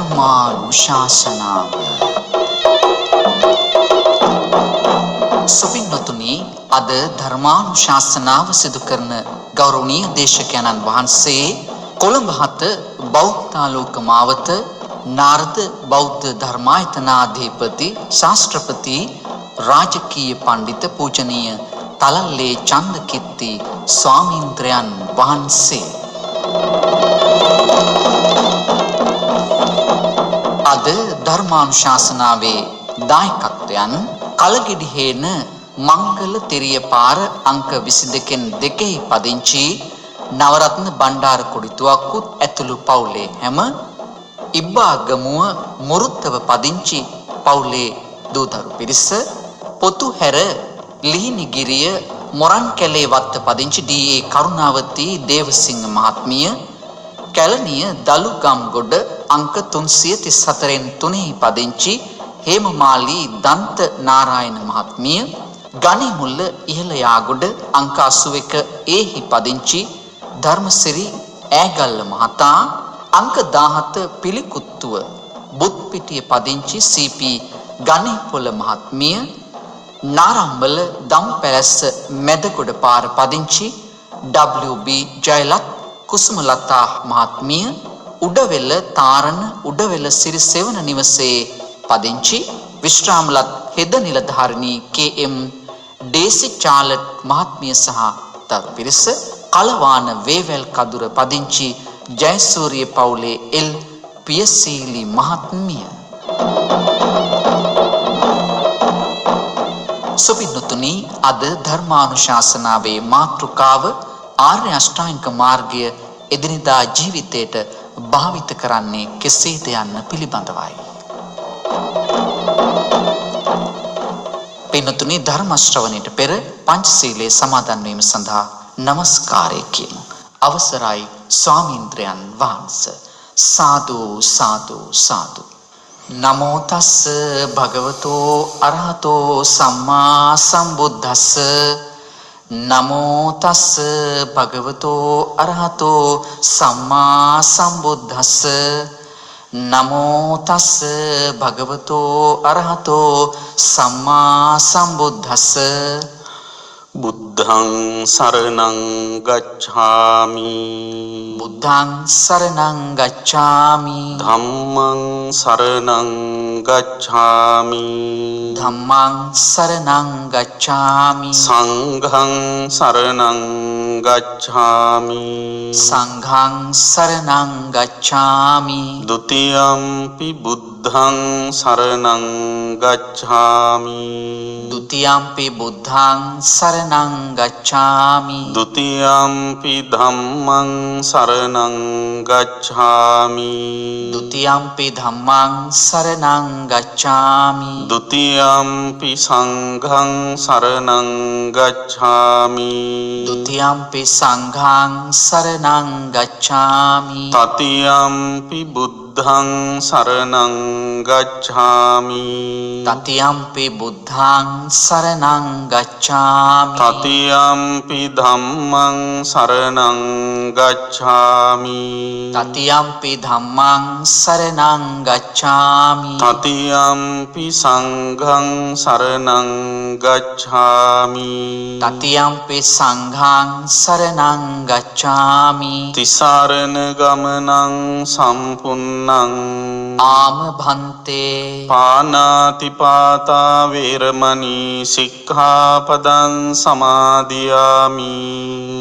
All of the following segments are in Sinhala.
ධර්මානුශාසනාව. සුපින්නතුනි, අද ධර්මානුශාසනාව සිදු කරන ගෞරවනීය දේශකයන්න් වහන්සේ කොළඹ 7 බෞද්ධාලෝක මාවත නාරද බෞද්ධ ධර්මායතනාධිපති ශාස්ත්‍රපති රාජකීය පඬිත පූජනීය තලල්ලේ චන්දකිත්ති ස්වාමීන්ද්‍රයන් වහන්සේ අද ධර්මානුශාසනාවේ දායකත්වයන් කලගෙඩිහේන මංගල තෙරිය පාර අංක 22න් 2 පදිංචි නවරත්න බණ්ඩාර කුඩිතුවක්කුත් ඇතුළු පවුලේ හැම ඉබ්බාගමුව මුරුත්තව පදිංචි පවුලේ දූදරු පිරිස පොතුහැර ලිහිණිගිරිය මොරන්කැලේ වත්ත පදිංචි ඩී.ඒ. කරුණාවති දේවසිංහ මහත්මිය කැලණිය දලුගම්ගොඩ අංක 334න් 3 පදිංචි හේමමාලී දන්ත නාරායන මහත්මිය ගණිමුල්ල ඉහළ යාගොඩ අංක 81 ඒහි පදිංචි ධර්මසිරි ඈගල්ල මහතා අංක 17 පිළිකුත්තුව බුත්පිටිය පදිංචි සී.පී. ගණේපොළ මහත්මිය නාරම්බල දම්පැලැස්ස මැදගොඩ පාර පදිංචි WB ජයලත් කුසුමලතා මහත්මිය උඩවෙල තාරණ උඩවෙල සිරිසෙවණ නිවසේ පදිංචි විශ්‍රාමලත් හෙද නිලධාරිණී KM ඩේසි චාලට් මහත්මිය සහ දරු පිරිස කලවාන වේවැල් කදුර පදිංචි ජයසූරිය පවුලේ එල් පියසීලි මහත්මිය. සුපින්නතුනි, අද ධර්මානුශාසනාවේ මාතෘකාව ආර්ය අෂ්ටාංගික මාර්ගය එදිනෙදා ජීවිතයට භාවිත කරන්නේ කෙසේද යන්න පිළිබඳවයි. පින්නතුනි, ධර්ම ශ්‍රවණයට පෙර පංචශීලයේ සමාදන් වීම සඳහා নমස්කාරය කියමු. අවසරයි ස්වාමීන්ද්‍රයන් වහන්සේ. සාදු සාදු සාදු. නමෝ තස්ස භගවතෝ අරහතෝ සම්මා සම්බුද්දස්ස. නමෝ තස්ස භගවතෝ අරහතෝ සම්මා සම්බුද්දස්ස. නමෝ තස්ස භගවතෝ අරහතෝ සම්මා සම්බුද්දස්ස. බුද්ධං සරණං ගච්ඡාමි. බුද්ධං සරණං ගච්ඡාමි. ධම්මං සරණං ගච්ඡාමි. ධම්මං සරණං ගච්ඡාමි. සංඝං සරණං ගච්ඡාමි. සංඝං සරණං ගච්ඡාමි. ဒ ුතියම්පි බුද්ධං සරණං ගච්ඡාමි. ဒ ුතියම්පි බුද්ධං සරණං ගච්ඡාමි. ဒ ුතියම්පි ධම්මං සරණං ගච්ඡාමි. ဒ ුතියම්පි ධම්මං සරණං ගච්ඡාමි. ဒ ුතියම්පි සංඝං සරණං ගච්ඡාමි. ဒ ුතියම්පි සංඝං සරණං ගච්ඡාමි. තතියම්පි බුද්ධං සරණං ගච්ඡාමි. තතියම්පි බුද්ධං සරණං ගච්ඡාමි. තතියම්පි ධම්මං සරණං ගච්ඡාමි. තතියම්පි ධම්මං සරණං ගච්ඡාමි. තතියම්පි සංඝං සරණං ගච්ඡාමි. තතියම්පි සංඝං සරණං ගච්ඡාමි. තිසරණ ගමනං සම්පුන්නං ආම භන්තේ. පානාතිපාතා වේරමණී සික්ඛාපදං සමාදියාමි.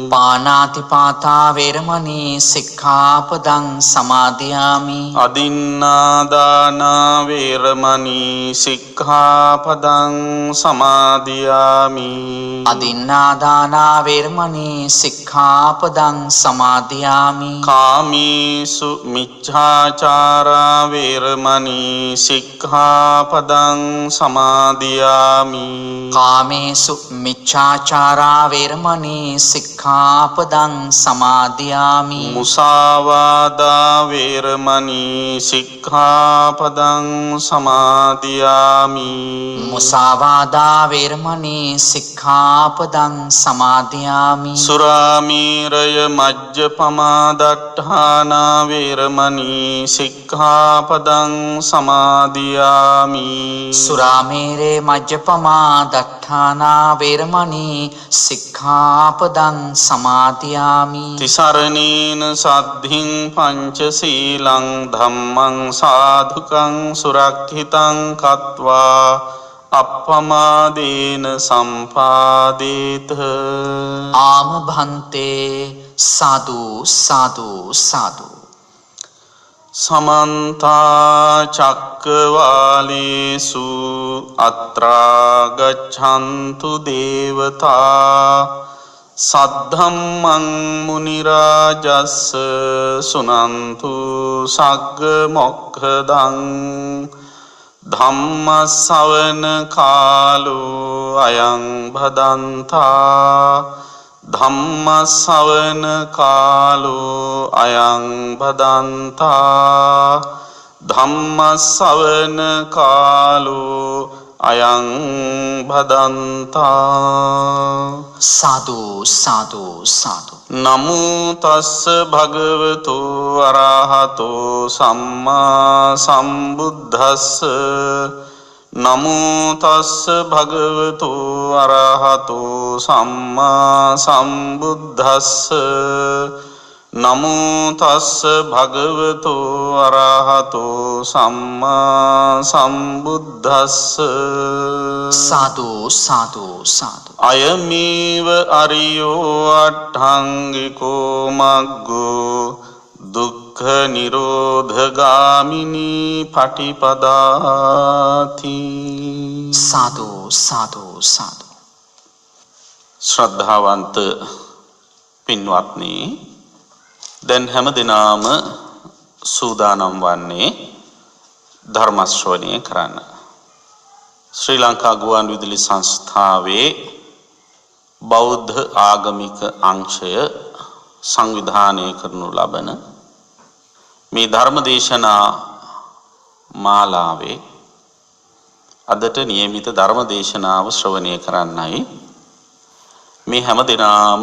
පානාතිපාතා වේරමණී සික්ඛාපදං සමාදියාමි. අදින්නාදාන වේරමණී සික්ඛාපදං සමාදියාමි. අදින්නාදාන වේරමණී සික්ඛාපදං සමාදියාමි. කාමීසු මිච්ඡාචාරා වේරමණී සික්ඛාපදං සමාදියාමි. කාමේසු මිච්ඡාචාරා වේරමණී සික්ඛාපදං සමාදියාමි. මුසාවාදා වේරමණී සික්ඛාපදං සමාදියාමි. මුසාවාදා වේරමණී සික්ඛාපදං සමාදියාමි. සුරාමීරය මජ්ජපමා දට්ඨානා වේරමණී සික්ඛාපදං සමාදියාමි. සුරාමේරේ මජ්ජපමා දට්ඨානා වේරමණී සික්ඛාපදං සමාදියාමි. තිසරණේන සද්ධින් පංචශීලං ධම්මං සාධුකං සුරක්ෂිතං කତ୍වා අප්පමාදේන සම්පාදේත. ආම භන්තේ සාදු සාදු සාදු. සමන්ත චක්කවාලේසු අත්‍රා ගච්ඡන්තු දේවතා සද්ධම්මං මුනි රාජස්ස සුනන්තු සග්ග මොක්ඛදං ධම්ම ශ්‍රවණ කාලෝ අයං භදන්තා ධම්ම ශ්‍රවණ කාලෝ අයං භදන්තා ධම්ම ශ්‍රවණ කාලෝ අයං භදන්තා. සාදු සාදු සාදු. නමෝ තස්ස භගවතු අරහතෝ සම්මා සම්බුද්දස්ස නමෝ තස්ස භගවතු අරහතෝ සම්මා සම්බුද්දස්ස නමෝ තස්ස භගවතු අරහතෝ සම්මා සම්බුද්දස්ස. සාදු සාදු සාදු. අයමේව අරියෝ අට්ඨංගිකෝ මග්ගෝ දුක්ඛ නිරෝධගාමිනී පටිපදාති. සාදු සාදු සාදු. ශ්‍රද්ධාවන්ත පින්වත්නි, දැන් හැම දිනාම සූදානම් වන්නේ ධර්ම ශ්‍රවණය කරන්න. ශ්‍රී ලංකා ගුවන්විදුලි සංස්ථාවේ බෞද්ධ ආගමික අංශය සංවිධානය කරනු ලබන මේ ධර්ම දේශනා මාලාවේ අදට නියමිත ධර්ම දේශනාව ශ්‍රවණය කරන්නයි මේ හැම දිනාම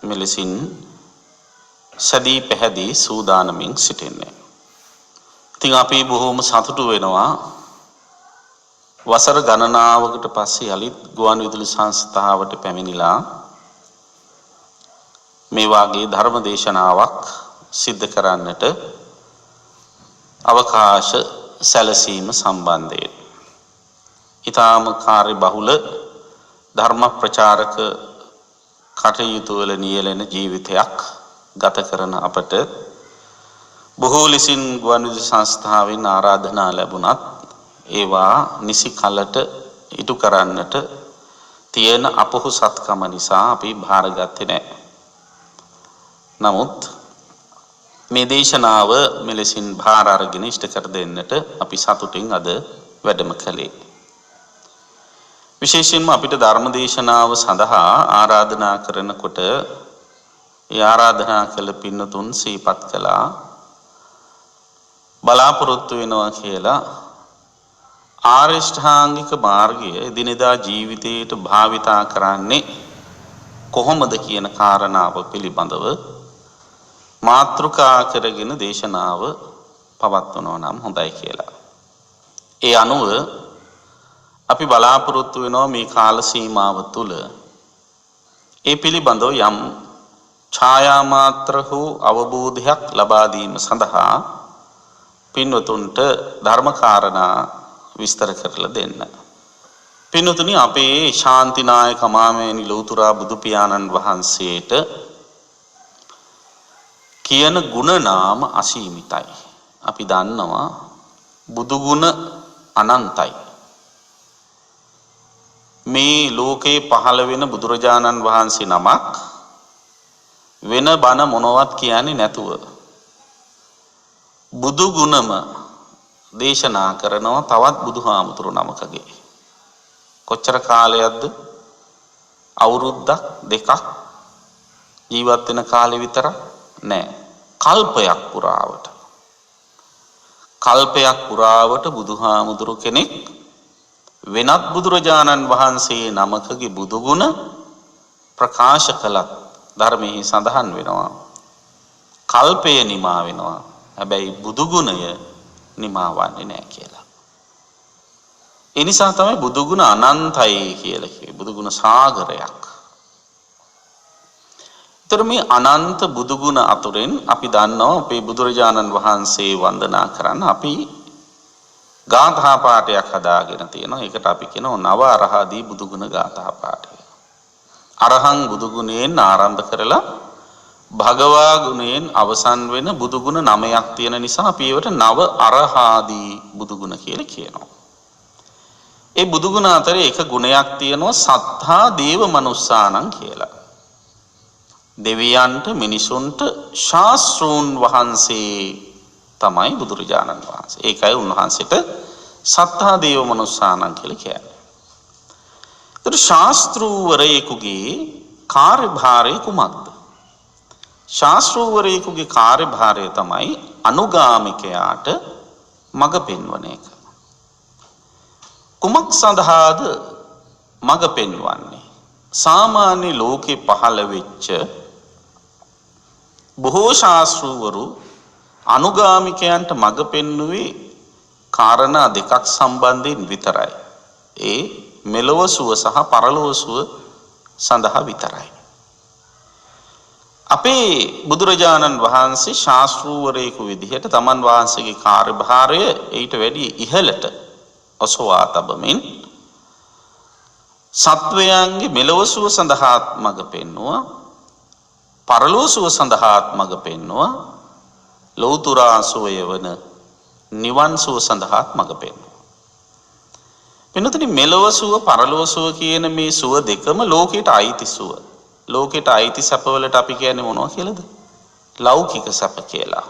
මෙලෙසින් සදී පැහැදී සූදානමින් සිටින්නේ. ඉතින් අපි බොහෝම සතුටු වෙනවා වසර ගණනාවකට පස්සේ යලිත් ගුවන්විදුලි සංස්ථාවට පැමිණිලා මේ වාගේ ධර්ම දේශනාවක් සිද්ධ කරන්නට අවකාශ සැලසීම සම්බන්ධයෙන්. ඊටාම කාර්ය බහුල ධර්ම ප්‍රචාරක කටයුතු වල නියැලෙන ජීවිතයක් ගත කරන අපට බොහෝ ලෙසින් ගුවන්විදුලි සංස්ථාවෙන් ආරාධනා ලැබුණත් ඒවා නිසි කලට ඉටු කරන්නට තියෙන අපොහොසත්කම නිසා අපි භාරගත්තේ නැහැ. නමුත් මේ දේශනාව මෙලෙසින් භාර අරගෙන ඉෂ්ට කර දෙන්නට අපි සතුටින් අද වැඩම කළේ. විශේෂයෙන්ම අපිට ධර්ම දේශනාව සඳහා ආරාධනා කරනකොට ඒ ආරාධනා කළ පින්නතුන් සිහිපත් කළා බලාපොරොත්තු වෙනවා කියලා ආරිෂ්ඨාංගික මාර්ගය දිනදා ජීවිතයට භාවිතා කරන්නේ කොහොමද කියන කාරණාව පිළිබඳව මාතෘකා කරගෙන දේශනාව පවත්වනවා නම් හොඳයි කියලා. ඒ අනුව අපි බලාපොරොත්තු වෙනවා මේ කාල සීමාව තුළ ඒ පිළිබඳව යම් ඡායා මාත්‍ර වූ අවබෝධයක් ලබා දීම සඳහා පින්වතුන්ට ධර්ම කාරණා විස්තර කරලා දෙන්න. පින්වතුනි, අපේ ශාන්තිනායක මාමේනි ලෞතුරා බුදු පියාණන් වහන්සේට කියන ගුණ නාම අසීමිතයි. අපි දන්නවා බුදු ගුණ අනන්තයි. මේ ලෝකේ පහළ වෙන බුදුරජාණන් වහන්සේ නමක් වෙන බණ මොනවත් කියන්නේ නැතුව බුදු ගුණම දේශනා කරනවා තවත් බුදුහාමුදුරු නමකගේ. කොච්චර කාලයක්ද? අවුරුද්දක් දෙකක් ජීවත් වෙන කාලෙ විතරක් නෑ. කල්පයක් පුරාවට බුදුහාමුදුරු කෙනෙක් වෙනත් බුදුරජාණන් වහන්සේ නමකගේ බුදුගුණ ප්‍රකාශ කළත් ධර්මයේ සඳහන් වෙනවා. කල්පය නිමා වෙනවා. හැබැයි බුදු ගුණය නිමාවන්නේ නැහැ කියලා. ඒ නිසා තමයි බුදු ගුණ අනන්තයි කියලා කිව්වේ. බුදු ගුණ සාගරයක්. ඒතර මේ අනන්ත බුදු ගුණ අතුරෙන් අපි දන්නවා අපේ බුදුරජාණන් වහන්සේ වන්දනා කරන්න අපි ගාථා පාඨයක් හදාගෙන තියෙනවා. ඒකට අපි කියනවා නව අරහදී බුදු ගුණ ගාථා පාඨය. අරහං බුදු ගුණයෙන් ආරම්භ කරලා භගවා ගුණයෙන් අවසන් වෙන බුදු ගුණ 9ක් තියෙන නිසා අපි ඒවට නව අරහාදී බුදු ගුණ කියලා කියනවා. ඒ බුදු ගුණ අතරේ එක ගුණයක් තියෙනවා සත්තා දේව මනුස්සානං කියලා. දෙවියන්ට මිනිසුන්ට ශාස්ත්‍රූන් වහන්සේ තමයි බුදුරජාණන් වහන්සේ. ඒකයි උන්වහන්සේට සත්තා දේව මනුස්සානං කියලා කියන්නේ. ඒතර ශාස්ත්‍රූවරයෙකුගේ කාර්යභාරය කුමක්ද? ශාස්ත්‍රූවරයෙකුගේ කාර්යභාරය තමයි අනුගාමිකයාට මඟ පෙන්වන එක. කුමක් සඳහාද මඟ පෙන්වන්නේ? සාමාන්‍ය ලෝකේ පහළ වෙච්ච බොහෝ ශාස්ත්‍රූවරු අනුගාමිකයන්ට මඟ පෙන්වුවේ කාරණා දෙකක් සම්බන්ධයෙන් විතරයි. ඒ මෙලොව සුව සහ පරලොව සුව සඳහා විතරයි. අපේ බුදුරජාණන් වහන්සේ ශාස්ත්‍රූවරයෙකු විදිහට තමන් වහන්සේගේ කාර්යභාරය ඊට වැඩි ඉහළට ඔසවා තබමින් සත්වයන්ගේ මෙලොව සුව සඳහාත් මඟ පෙන්වුවා, පරලොව සුව සඳහාත් මඟ පෙන්වුවා, ලෞතුරා සුවය වන නිවන් සුව සඳහාත් මඟ පෙන්වුවා. වෙනතනි මෙලොව සුව පරලොව සුව කියන මේ සුව දෙකම ලෝකයට අයිති සුව. ලෝකයට අයිති සැපවලට අපි කියන්නේ මොනවා කියලාද? ලෞකික සැප කියලා.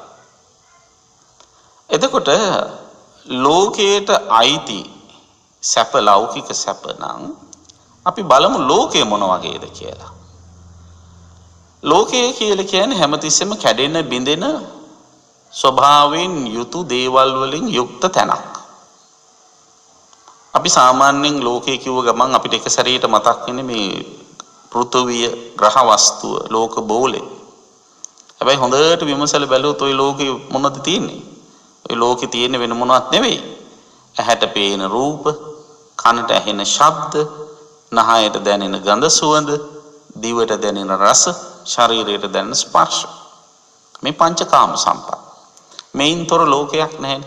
එතකොට ලෝකයට අයිති සැප ලෞකික සැප නම් අපි බලමු ලෝකය මොන වගේද කියලා. ලෝකය කියලා කියන්නේ හැමතිස්සෙම කැඩෙන බිඳෙන ස්වභාවයෙන් යුතු දේවල් වලින් යුක්ත තැනක්. අපි සාමාන්‍යයෙන් ලෝකය කිව්ව ගමන් අපිට එක සැරේට මතක් වෙන්නේ මේ පෘථුවිය ග්‍රහ වස්තුව ලෝක බෝලේ. හැබැයි හොඳට විමසලා බැලුවොත් ওই ලෝකේ මොනවද තියෙන්නේ? ওই ලෝකේ තියෙන්නේ වෙන මොනවත් නෙවෙයි. ඇහැට පේන රූප, කනට ඇහෙන ශබ්ද, නහයට දැනෙන ගඳ සුවඳ, දිවට දැනෙන රස, ශරීරයට දැනෙන ස්පර්ශ. මේ පංචකාම සම්පත්. මේන්තර ලෝකයක් නැහැ.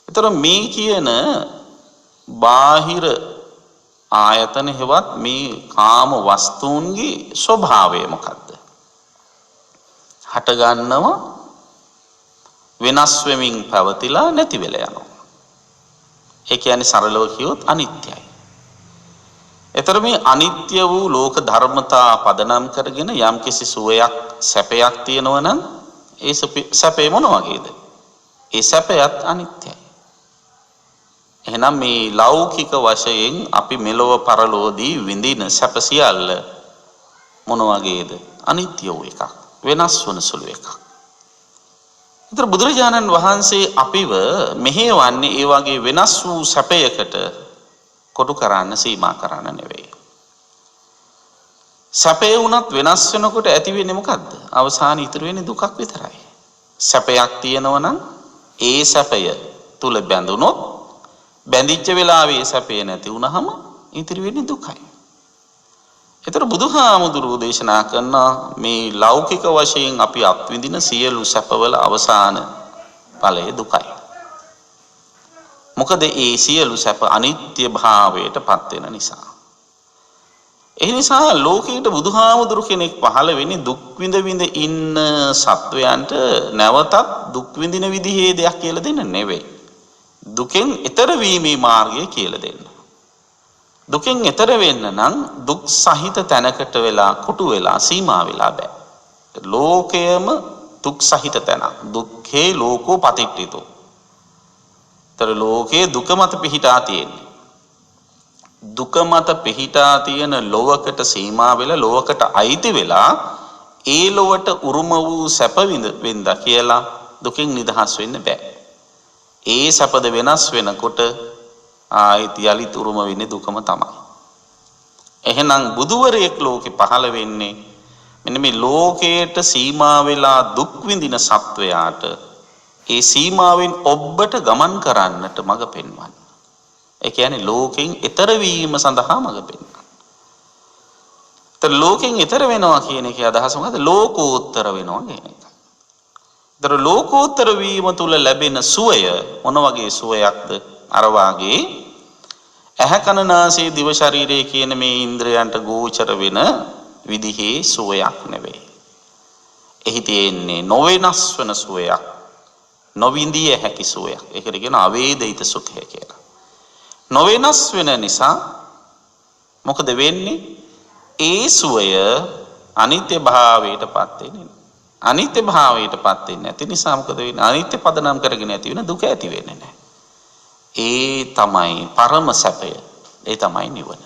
ඒතර මේ කියන බාහිර ආයතන හෙවත් මේ කාම වස්තුන්ගේ ස්වභාවය මොකද්ද? හට ගන්නව වෙනස් වෙමින් පැවතිලා නැති වෙලා යනවා. ඒ කියන්නේ සරලව කියොත් අනිත්‍යයි. ඒතර මේ අනිත්‍ය වූ ලෝක ධර්මතා පදනම් කරගෙන යම්කිසි සුවයක් සැපයක් තියෙනවා නම් ඒ සැපේ මොන වගේද? ඒ සැපයත් අනිත්‍යයි. එහෙනම් මේ ලෞකික වශයෙන් අපි මෙලොව පරලෝදී විඳින සැප සියල්ල මොන වගේද? අනිත්‍ය වූ එකක්, වෙනස් වන සුළු එකක්. ඒතර බුදුරජාණන් වහන්සේ අපිව මෙහෙවන්නේ ඒ වගේ වෙනස් වූ සැපයකට කොටු කරන්න සීමා කරන්න නෙවෙයි. සැපේ වුණත් වෙනස් වෙනකොට ඇති වෙන්නේ මොකද්ද? අවසානයේ ඉතුරු වෙන්නේ දුකක් විතරයි. සැපයක් තියෙනවා නම් ඒ සැපය තුල බැඳුනොත් බැඳිච්ච වෙලාවේ සැපේ නැති වුනහම ඉතිරි වෙන්නේ දුකයි. ඒතර බුදුහාමුදුරුවෝ දේශනා කරන මේ ලෞකික වශයෙන් අපි අත්විඳින සියලු සැපවල අවසාන ඵලය දුකයි. මොකද ඒ සියලු සැප අනිත්‍ය භාවයට පත් වෙන නිසා. ඒ නිසා ලෝකයට බුදුහාමුදුරු කෙනෙක් පහළ වෙන්නේ දුක් විඳ විඳ ඉන්න සත්වයන්ට නැවතත් දුක් විඳින විදිහේ දෙයක් කියලා දෙන්න නෙවෙයි. දුකෙන් ඈතර වීමේ මාර්ගය කියලා දෙන්න. දුකෙන් ඈතර වෙන්න නම් දුක් සහිත තැනකට වෙලා කොටු වෙලා සීමා වෙලා බෑ. ලෝකයම දුක් සහිත තැන. දුක්ඛේ ලෝකෝ පතිට්ඨිතෝ. තර ලෝකයේ දුක මත පිහිටා තියෙන්නේ. දුක මත පිහිටා තියෙන ලෝකකට සීමා වෙලා ලෝකකට අයිති වෙලා ඒ ලොවට උරුම වූ සැප විඳ කියලා දුකෙන් නිදහස් වෙන්න බෑ. ඒ සැපද වෙනස් වෙනකොට ආයෙත් යලිත් උරුම වෙන්නේ දුකම තමයි. එහෙනම් බුදුවරයෙක් ලෝකේ පහළ වෙන්නේ මෙන්න මේ ලෝකයට සීමා වෙලා දුක් විඳින සත්වයාට ඒ සීමාවෙන් ඔබට ගමන් කරන්නට මඟ පෙන්වන්න. ඒ කියන්නේ ලෝකෙන් ඈතර වීම සඳහා මඟ පෙන්වන්න. ලෝකෙන් ඈතර වෙනවා කියන එකේ අදහස මොකද? ලෝකෝත්තර වෙනවා කියන එක. ඒතර ලෝකෝත්තර වීම තුල ලැබෙන සුවය මොන වගේ සුවයක්ද? අර වාගේ ඇහැ කන නාසය දිව ශරීරය කියන මේ ඉන්ද්‍රයන්ට ගෝචර වෙන විදිහේ සුවයක් නෙවෙයි. එහි තියෙන්නේ නොවෙනස් වෙන සුවයක්. නොවිඳිය හැකි සුවයක්. ඒකට කියන අවේදිත සුඛය කියලා. නොවෙනස් වෙන නිසා මොකද වෙන්නේ? ඒ සුවය අනිත්‍ය භාවයටපත් වෙන්නේ. අනිත්‍ය භාවයටපත් වෙන්නේ නැති නිසා මොකද වෙන්නේ? අනිත්‍ය පදනම් කරගෙන ඇති වෙන දුක ඇති වෙන්නේ නැහැ. ඒ තමයි පරම සැපය. ඒ තමයි නිවන.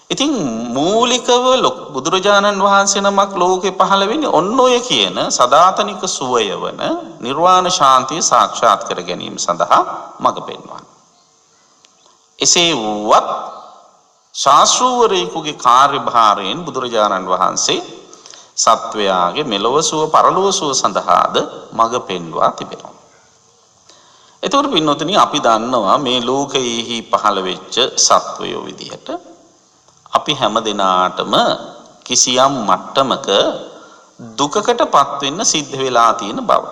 ඉතින් මූලිකව බුදුරජාණන් වහන්සේ නමක් ලෝකේ පහළ වෙන්නේ ඔන්න ඔය කියන සදාතනික සුවය වන නිර්වාණ ශාන්තිය සාක්ෂාත් කර ගැනීම සඳහා මඟ පෙන්වනවා. එසේ වුවත් ශාස්ත්‍රූවරයෙකුගේ කාර්යභාරයෙන් බුදුරජාණන් වහන්සේ සත්වයාගේ මෙලොව සුව පරලොව සුව සඳහාද මඟ පෙන්වා තිබෙනවා. එතකොට පින්නොතනි අපි දන්නවා මේ ලෝකයේහි පහළ වෙච්ච සත්වයෝ විදිහට අපි හැම දිනාටම කිසියම් මට්ටමක දුකකටපත් වෙන්න සිද්ධ වෙලා තියෙන බව.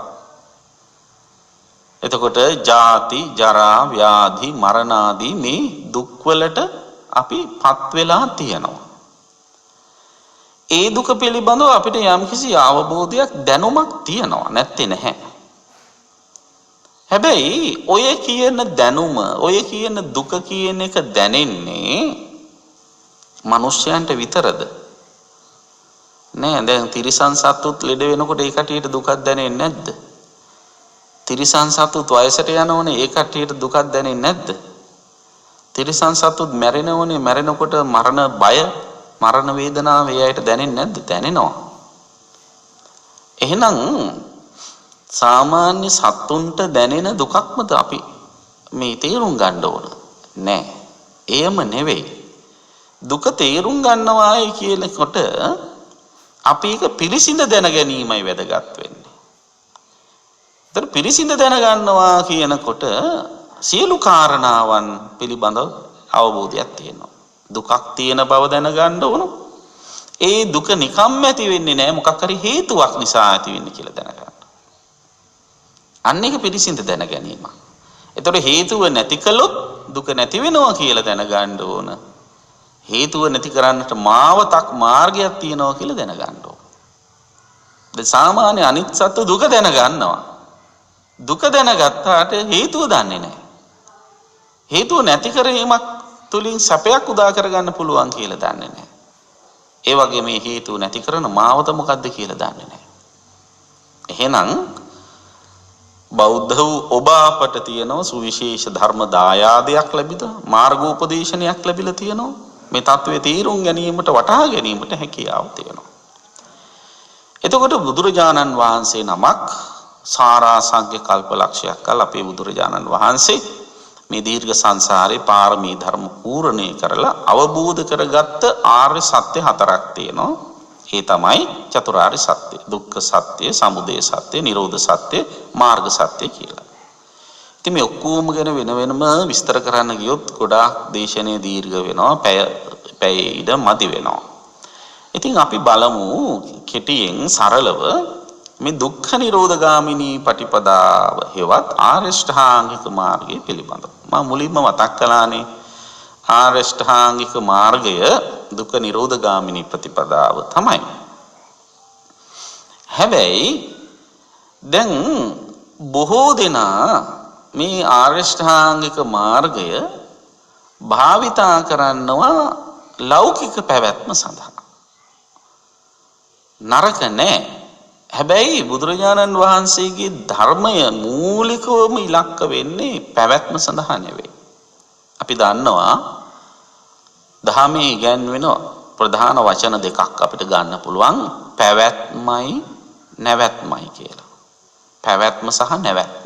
එතකොට ජාති ජරා ව්‍යාධි මරණ ආදී මේ දුක්වලට අපිපත් වෙලා තියෙනවා. ඒ දුක පිළිබඳව අපිට යම්කිසි අවබෝධයක් දැනුමක් තියෙනවා නැත්තේ නැහැ. හැබැයි ඔය කියන දැනුම ඔය කියන දුක කියන එක දැනෙන්නේ මිනිස්යන්ට විතරද? නෑ දැන් තිරිසන් සත්තුත් ලෙඩ වෙනකොට ඒ කටියට දුකක් දැනෙන්නේ නැද්ද? තිරිසන් සත්තුත් වයසට යනෝනේ ඒ කටියට දුකක් දැනෙන්නේ නැද්ද? තිරිසන් සත්තුත් මැරෙනෝනේ මැරෙනකොට මරණ බය මරණ වේදනාව ඒ අයට දැනෙන්නේ නැද්ද? දැනෙනවා. එහෙනම් සාමාන්‍ය සත්තුන්ට දැනෙන දුකක්මද අපි මේ තේරුම් ගන්න ඕන? නෑ. එයම නෙවෙයි. දුක තේරුම් ගන්නවායි කියනකොට අපි ඒක පිළිසිඳ දැන ගැනීමයි වැදගත් වෙන්නේ. ඒතර පිළිසිඳ දැන ගන්නවා කියනකොට සියලු කාරණාවන් පිළිබඳව අවබෝධයක් තියෙනවා. දුකක් තියෙන බව දැන ගන්න ඕන. ඒ දුක නිකම්ම ඇති වෙන්නේ නැහැ මොකක් හරි හේතුවක් නිසා ඇති වෙන්නේ කියලා දැන ගන්න. අන්න ඒක පිළිසිඳ දැන ගැනීම. ඒතර හේතුව නැති කළොත් දුක නැති වෙනවා කියලා දැන ගන්න ඕන. හේතුව නැති කරන්නට මාවතක් මාර්ගයක් තියෙනවා කියලා දැනගන්න ඕන. දැන් සාමාන්‍ය අනිත් සත්තු දුක දැනගන්නවා. දුක දැනගත්තාට හේතුව දන්නේ නැහැ. හේතුව නැති කිරීමක් තුලින් සැපයක් උදා කරගන්න පුළුවන් කියලා දන්නේ නැහැ. ඒ වගේ මේ හේතුව නැති කරන මාවත මොකද්ද කියලා දන්නේ නැහැ. එහෙනම් බෞද්ධ වූ ඔබ අපට තියෙනවා සුවිශේෂ ධර්ම දායාදයක් ලැබිලා මාර්ගෝපදේශනයක් ලැබිලා තියෙනවා. මේ தત્ත්වයේ තීරුම් ගැනීමට වටහා ගැනීමට හැකියාව තියෙනවා. එතකොට බුදුරජාණන් වහන්සේ නමක් සාරාසංඛ්‍ය කල්පලක්ෂයක් කල අපේ බුදුරජාණන් වහන්සේ මේ දීර්ඝ සංසාරේ පාරමී ධර්ම පූර්ණේ කරලා අවබෝධ කරගත්ත ආර්ය සත්‍ය හතරක් තියෙනවා. ඒ තමයි චතුරාර්ය සත්‍ය, දුක්ඛ සත්‍ය, සමුදය සත්‍ය, නිරෝධ සත්‍ය, මාර්ග සත්‍ය කියලා. ඉතින් මේ ඔක්කොම ගැන වෙන වෙනම විස්තර කරන්න ගියොත් ගොඩාක් දේශනේ දීර්ඝ වෙනවා. පැය ඉඩ මදි වෙනවා. ඉතින් අපි බලමු කෙටියෙන් සරලව මේ දුක්ඛ නිරෝධ ගාමිනී පටිපදාව හෙවත් ආර්ය ශ්‍රාංගික මාර්ගය පිළිබඳව. මම මුලින්ම මතක් කළානේ ආර්ය ශ්‍රාංගික මාර්ගය දුක්ඛ නිරෝධ ගාමිනී ප්‍රතිපදාව තමයි. හැබැයි දැන් බොහෝ දෙනා මේ ආර්ය ශ්‍රාංගික මාර්ගය භාවිතා කරනවා ලෞකික පැවැත්ම සඳහා. නරක නෑ. හැබැයි බුදුරජාණන් වහන්සේගේ ධර්මය මූලිකවම ඉලක්ක වෙන්නේ පැවැත්ම සඳහා නෙවෙයි. අපි දන්නවා ධර්මයේ ඉගැන්වෙන ප්‍රධාන වචන දෙකක් අපිට ගන්න පුළුවන් පැවැත්මයි නැවැත්මයි කියලා. පැවැත්ම සහ නැවැත්ම.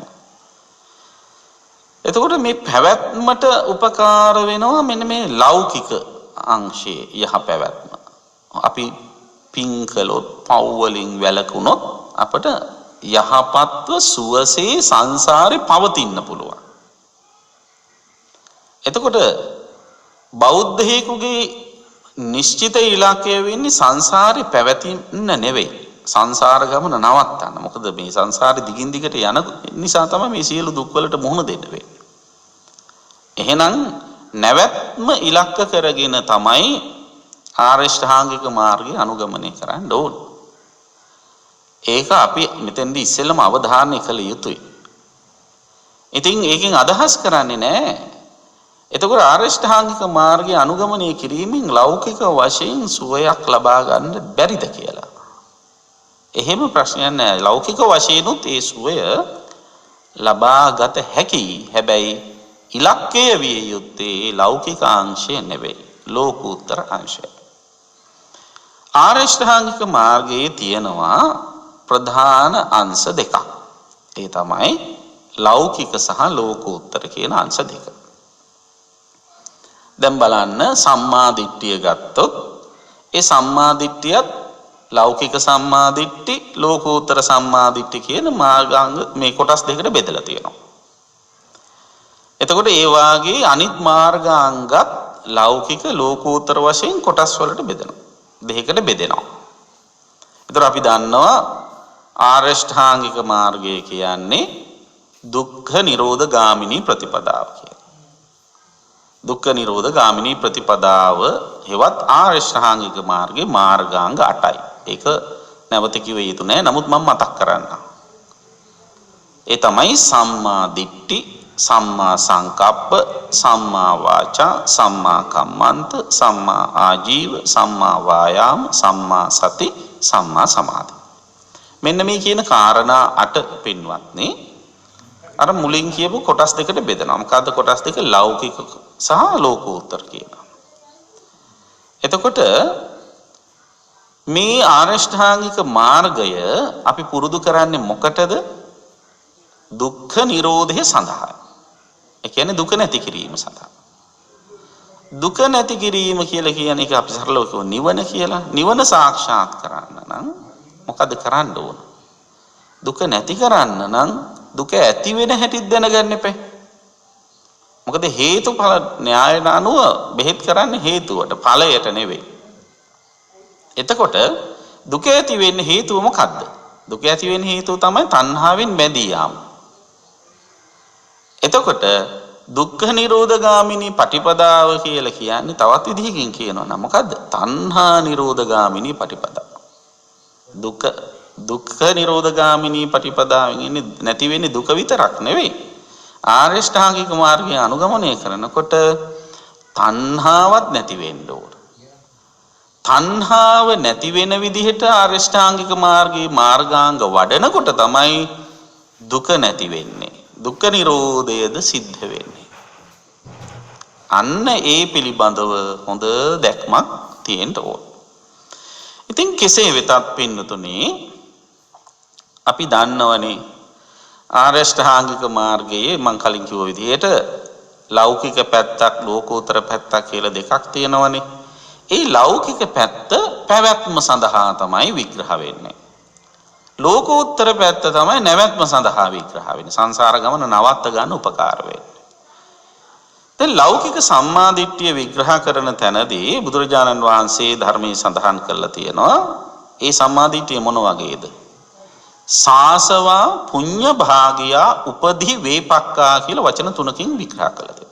එතකොට මේ පැවැත්මට උපකාර වෙනවා මෙන්න මේ ලෞකික අංශයේ යහ පැවැත්ම. අපි පින් කළොත් පව් වලින් වැළකුණොත් අපට යහපත්ව සුවසේ සංසාරේ පවතින්න පුළුවන්. එතකොට බෞද්ධයෙකුගේ නිශ්චිත ඉලක්කය වෙන්නේ සංසාරේ පැවැතින්න නෙවෙයි. සංසාර ගමන නවත්තන්න. මොකද මේ සංසාරේ දිගින් දිගට යන නිසා තමයි මේ සියලු දුක් වලට මුහුණ දෙන්න වෙන්නේ. එහෙනම් නැවැත්ම ඉලක්ක කරගෙන තමයි ආරියෂ්ඨාංගික මාර්ගය අනුගමනය කරන්න ඕන. ඒක අපි මෙතෙන්දී ඉස්සෙල්ලම අවධානය කළ යුතුයි. ඉතින් ඒකෙන් අදහස් කරන්නේ නැහැ. එතකොට ආරියෂ්ඨාංගික මාර්ගය අනුගමනය කිරීමෙන් ලෞකික වශයෙන් සුවයක් ලබා ගන්න බැරිද කියලා. එහෙම ප්‍රශ්නයක් නැහැ. ලෞකික වශයෙන්ුත් ඒ සුවය ලබා ගත හැකියි. හැබැයි ඉලක්කය විය යුත්තේ ලෞකික අංශය නෙවෙයි. ලෝකෝත්තර අංශය. ආරියෂ්ඨාංගික මාර්ගයේ තියෙනවා ප්‍රධාන අංශ දෙකක්. ඒ තමයි ලෞකික සහ ලෝකෝත්තර කියන අංශ දෙක. දැන් බලන්න සම්මා දිට්ඨිය ගත්තොත් ඒ සම්මා දිට්ඨියත් ලෞකික සම්මා දිට්ඨි ලෝකෝත්තර සම්මා දිට්ඨි කියන මාර්ගාංග මේ කොටස් දෙකට බෙදලා තියෙනවා. එතකොට ඒ වාගේ අනිත් මාර්ගාංගත් ලෞකික ලෝකෝත්තර වශයෙන් කොටස් වලට බෙදෙනවා. දෙකකට බෙදෙනවා. එතකොට අපි දන්නවා ආරියෂ්ඨාංගික මාර්ගය කියන්නේ දුක්ඛ නිරෝධ ගාමිනී ප්‍රතිපදාව කියලා. දුක්ඛ නිරෝධ ගාමිනී ප්‍රතිපදාව හෙවත් ආරියෂ්ඨාංගික මාර්ගයේ මාර්ගාංග 8යි. ඒක නැවත කිව යුතු නෑ. නමුත් මම මතක් කරන්නම්. ඒ තමයි සම්මා දිට්ඨි, සම්මා සංකප්ප, සම්මා වාචා, සම්මා කම්මන්ත, සම්මා ආජීව, සම්මා වායාම, සම්මා සති, සම්මා සමාධි. මෙන්න මේ කියන කාරණා 8 පින්වත්නි අර මුලින් කියපු කොටස් දෙකට බෙදනවා. මොකද්ද කොටස් දෙක? ලෞකික සහ ලෝකෝත්තර කියනවා. එතකොට මේ ආරියෂ්ඨාංගික මාර්ගය අපි පුරුදු කරන්නේ මොකටද? දුක්ඛ නිරෝධය සඳහා. ඒ කියන්නේ දුක නැති කිරීම සඳහා. දුක නැති කිරීම කියලා කියන එක අපි සරලව කියමු නිවන කියලා. නිවන සාක්ෂාත් කරන්න නම් මොකද කරන්න ඕන? දුක නැති කරන්න නම් දුක ඇති වෙන හැටි දැනගන්න එපා. මොකද හේතුඵල න්‍යායන අනුව බෙහෙත් කරන්නේ හේතුවට, ඵලයට නෙවෙයි. එතකොට දුක ඇති වෙන්න හේතුව මොකද්ද? දුක ඇති වෙන්න හේතුව තමයි තණ්හාවෙන් බැඳී යාම. එතකොට දුක්ඛ නිරෝධ ගාමිනී පටිපදාව කියලා කියන්නේ තවත් විදිහකින් කියනවා නම් මොකද්ද? තණ්හා නිරෝධ ගාමිනී පටිපදාව. දුක්ඛ නිරෝධ ගාමිනී පටිපදාවෙන් ඉන්නේ නැති වෙන්නේ දුක විතරක් නෙවෙයි. ආරියෂ්ඨාංගික මාර්ගය අනුගමනය කරනකොට තණ්හාවක් නැති වෙන්න ඕන. තණ්හාව නැති වෙන විදිහට ආරියෂ්ඨාංගික මාර්ගයේ මාර්ගාංග වඩනකොට තමයි දුක නැති වෙන්නේ. දුක්ඛ නිරෝධයද සිද්ධ වෙන්නේ. අන්න ඒ පිළිබඳව හොඳ දැක්මක් තියෙන්න ඕන. ඉතින් කෙසේ වෙතත් පින්නතුනේ අපි දන්නවනේ ආරියෂ්ඨාංගික මාර්ගයේ මම කලින් කිව්ව විදිහට ලෞකික පැත්තක් ලෝකෝත්තර පැත්තක් කියලා දෙකක් තියෙනවනේ. ඒ ලෞකික පැත්ත පැවැත්ම සඳහා තමයි විග්‍රහ වෙන්නේ. ලෝකෝත්තර පැත්ත තමයි නැවැත්ම සඳහා විග්‍රහ වෙන්නේ. සංසාර ගමන නවත්ත ගන්න උපකාර වෙන්නේ. දැන් ලෞකික සම්මා දිට්ඨිය විග්‍රහ කරන තැනදී බුදුරජාණන් වහන්සේ ධර්මයේ සඳහන් කරලා තියෙනවා. ඒ සම්මා දිට්ඨිය මොන වගේද? සාසවා පුඤ්ඤ භාගියා උපදි වේපක්කා කියලා වචන තුනකින් විග්‍රහ කළා.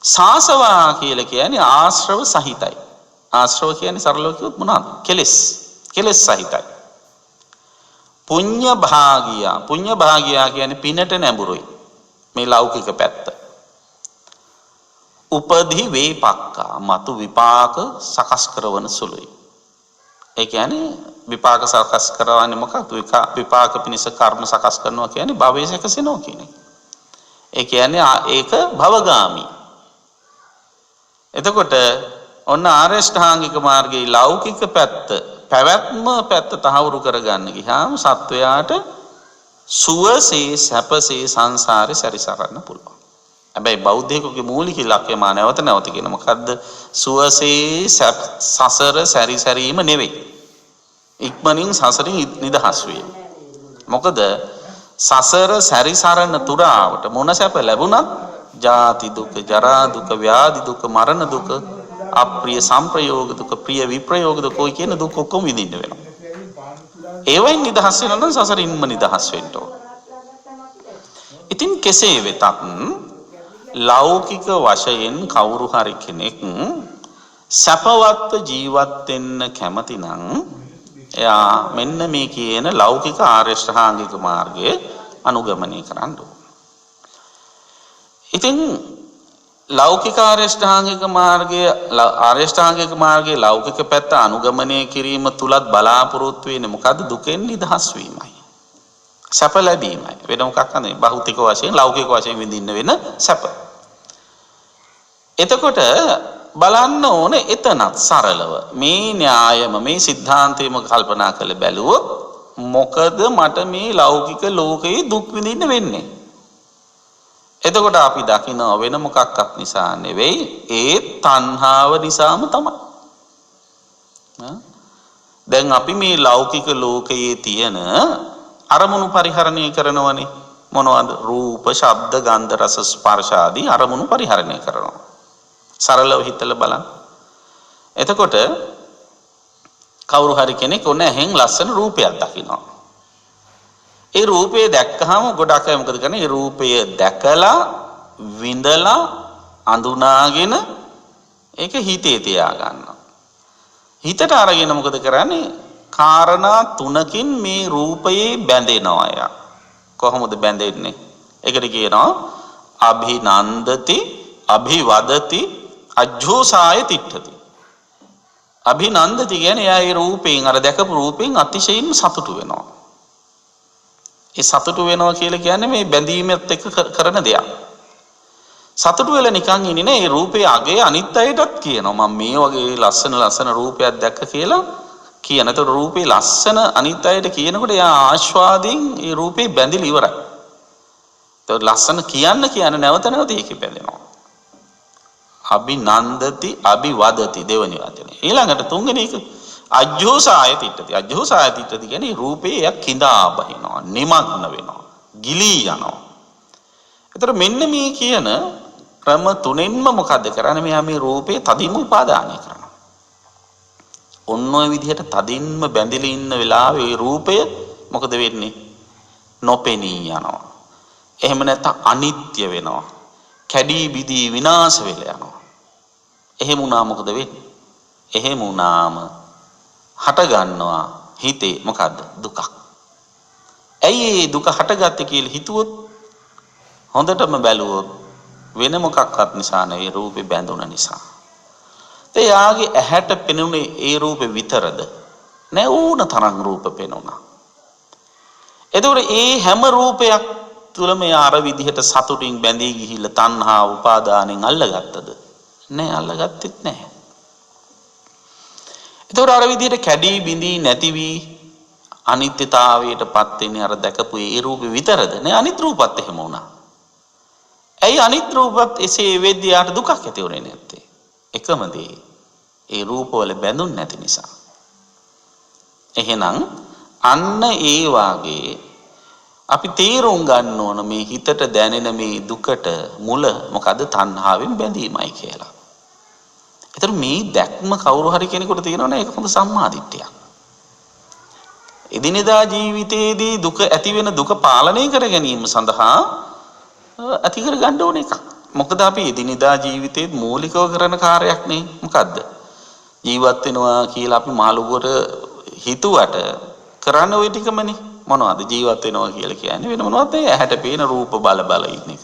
සාසවා කියලා කියන්නේ ආශ්‍රව සහිතයි. ආශ්‍රව කියන්නේ සරලව කිව්වොත් මොනවාද? කෙලෙස්. කෙලෙස් සහිතයි. පුඤ්ඤ භාගියා. පුඤ්ඤ භාගියා කියන්නේ පිනට නැඹුරුයි. මේ ලෞකික පැත්ත. උපදි වේපක්කා මතු විපාක සකස් කරවන සුළුයි. ඒ කියන්නේ විපාක සකස් කරවන්නේ මොකක්ද? විපාක පිණිස කර්ම සකස් කරනවා කියන්නේ භවයේ සැකසෙනවා කියන එක. ඒ කියන්නේ ඒක භවගාමි. එතකොට ඔන්න ආරියෂ්ඨාංගික මාර්ගයේ ලෞකික පැත්ත පැවැත්ම පැත්ත තහවුරු කරගන්න ගියාම සත්වයාට සුවසේ සැපසේ සංසාරේ සැරිසරන්න පුළුවන්. හැබැයි බෞද්ධයෙකුගේ මූලික ඉලක්කය මා නැවත නැවත කියන මොකද්ද? සුවසේ සසර සැරිසැරීම නෙවෙයි. ඉක්මනින් සසරින් නිදහස් වීම. මොකද සසර සැරිසරන තුරාවට මොන සැප ලැබුණත් ජාති දුක, ජරා දුක, ව්‍යාධි දුක, මරණ දුක, අප්‍රිය සංප්‍රයෝග දුක, ප්‍රිය විප්‍රයෝග දුක ඔය කියන දුක ඔක්කොම විඳින්න වෙනවා. ඒවෙන් නිදහස් වෙනවා නම් සසරින්ම නිදහස් වෙන්න ඕන. ඉතින් කෙසේ වෙතත් ලෞකික වශයෙන් කවුරු හරි කෙනෙක් සැපවත්ව ජීවත් වෙන්න කැමති නම් එයා මෙන්න මේ කියන ලෞකික ආර්ය ශ්‍රාංගික මාර්ගය අනුගමනය කරන්න ඕන. ඉතින් ලෞකික ආර්ය ශ්‍රාංගික මාර්ගයේ ලෞකික පැත්ත අනුගමනය කිරීම තුලත් බලාපොරොත්තු වෙන්නේ මොකද්ද? දුකෙන් නිදහස් වීමයි. සැප ලැබීමයි. වෙන මොකක් නෙවෙයි. භෞතික වශයෙන් ලෞකික වශයෙන් විඳින්න වෙන සැප. එතකොට බලන්න ඕනේ එතනත් සරලව මේ න්‍යායම මේ සිද්ධාන්තයම කල්පනා කරලා බැලුවොත් මොකද මට මේ ලෞකික ලෝකයේ දුක් විඳින්න වෙන්නේ? එතකොට අපි දකිනවා වෙන මොකක්වත් නිසා නෙවෙයි ඒ තණ්හාව නිසාම තමයි. දැන් අපි මේ ලෞකික ලෝකයේ තියෙන අරමුණු පරිහරණය කරනවනේ. මොනවද? රූප, ශබ්ද, ගන්ධ, රස, ස්පර්ශ ආදී අරමුණු පරිහරණය කරනවා. සරලව හිතලා බලන්න. එතකොට කවුරු හරි කෙනෙක් ඔන්න ඇහෙන් ලස්සන රූපයක් දකිනවා. ඒ රූපය දැක්කහම ගොඩක් අය මොකද කරන්නේ? ඒ රූපය දැකලා විඳලා අඳුනාගෙන ඒක හිතේ තියා ගන්නවා. හිතට අරගෙන මොකද කරන්නේ? කාරණා තුනකින් මේ රූපයේ බැඳෙනවා අය. කොහොමද බැඳෙන්නේ? ඒකට කියනවා අභිනන්දති, අභිවදති, අජ්ජෝසාය තිට්ඨති. අභිනන්දති කියන්නේ එයා ඒ රූපයෙන් අර දැකපු රූපයෙන් අතිශයින්ම සතුටු වෙනවා. ඒ සතුටු වෙනවා කියලා කියන්නේ මේ බැඳීමත් එක්ක කරන දෙයක්. සතුටු වෙලා නිකන් ඉන්නේ නේ. ඒ රූපයේ අගේ අනිත් අයටත් කියනවා මම මේ වගේ ලස්සන රූපයක් දැක්ක කියලා කියන. ඒතර රූපේ ලස්සන අනිත් අයට කියනකොට එයා ආස්වාදයෙන් ඒ රූපේ බැඳිලා ඉවරයි. ඒතර ලස්සන කියන්න නැවත ඒකේ බැඳෙනවා. අභිනන්දති, අභිවදති දෙවනි වචනේ. ඊළඟට තුන්වෙනි එක අජ්ජෝසාය තිට්ඨති. අජ්ජෝසාය තිට්ඨති කියන්නේ රූපේ යක් කිඳා බහිනවා, නිමග්න වෙනවා, ගිලී යනවා. ඒතර මෙන්න මේ කියන ක්‍රම තුනෙන්ම මොකද්ද කරන්නේ? මෙයා මේ රූපේ තදින්ම උපාදානය කරනවා. ඔන්න ඔය විදිහට තදින්ම බැඳිලා ඉන්න වෙලාවේ ඒ රූපය මොකද වෙන්නේ? නොපෙනී යනවා. එහෙම නැත්නම් අනිත්‍ය වෙනවා. කැඩී බිදී විනාශ වෙලා යනවා. එහෙම වුණා මොකද වෙන්නේ? එහෙම වුණාම හට ගන්නවා හිතේ මොකද්ද? දුකක්. ඇයි මේ දුක හටගත්තේ කියලා හිතුවොත් හොඳටම බැලුවොත් වෙන මොකක්වත් නිසා නෙවෙයි රූපේ බැඳුන නිසා. ඒ යාගේ ඇහැට පෙනුනේ ඒ රූපේ විතරද? නෑ ඕන තරම් රූප පෙනුණා. එතකොට ඒ හැම රූපයක් තුලම යාර විදිහට සතුටින් බැඳී ගිහිල්ලා තණ්හා උපාදානෙන් අල්ලගත්තද? නෑ අල්ලගත්තෙත් නෑ. එතකොට අර විදිහට කැඩී බිඳී නැති වී අනිත්‍යතාවයටපත් වෙන්නේ අර දැකපු ඒ රූපේ විතරද? නෑ අනිත් රූපත් එහෙම වුණා. ඇයි අනිත් රූපත් එසේ වෙද්දී යාට දුකක් ඇති වුනේ නැත්තේ? එකම දේ ඒ රූපවල බැඳුන් නැති නිසා. එහෙනම් අන්න ඒ වාගේ අපි තීරුම් ගන්න ඕන මේ හිතට දැනෙන මේ දුකට මුල මොකද? තණ්හාවෙන් බැඳීමයි කියලා. ඒතර මේ දැක්ම කවුරු හරි කෙනෙකුට තියෙනවනේ ඒක හොඳ සම්මාදිට්ඨියක්. එදිනෙදා ජීවිතයේදී දුක ඇති වෙන දුක පාලනය කර ගැනීම සඳහා ඇති කර ගන්න ඕන එකක්. මොකද අපි එදිනෙදා ජීවිතේ මූලිකව කරන කාර්යයක් නේ. මොකද්ද? ජීවත් වෙනවා කියලා අපි මාළුවකට හිතුවට කරන්න ওই ටිකමනේ. මොනවද ජීවත් වෙනවා කියලා කියන්නේ? වෙන මොනවද? ඇහැට පේන රූප බල ඉන්න එක.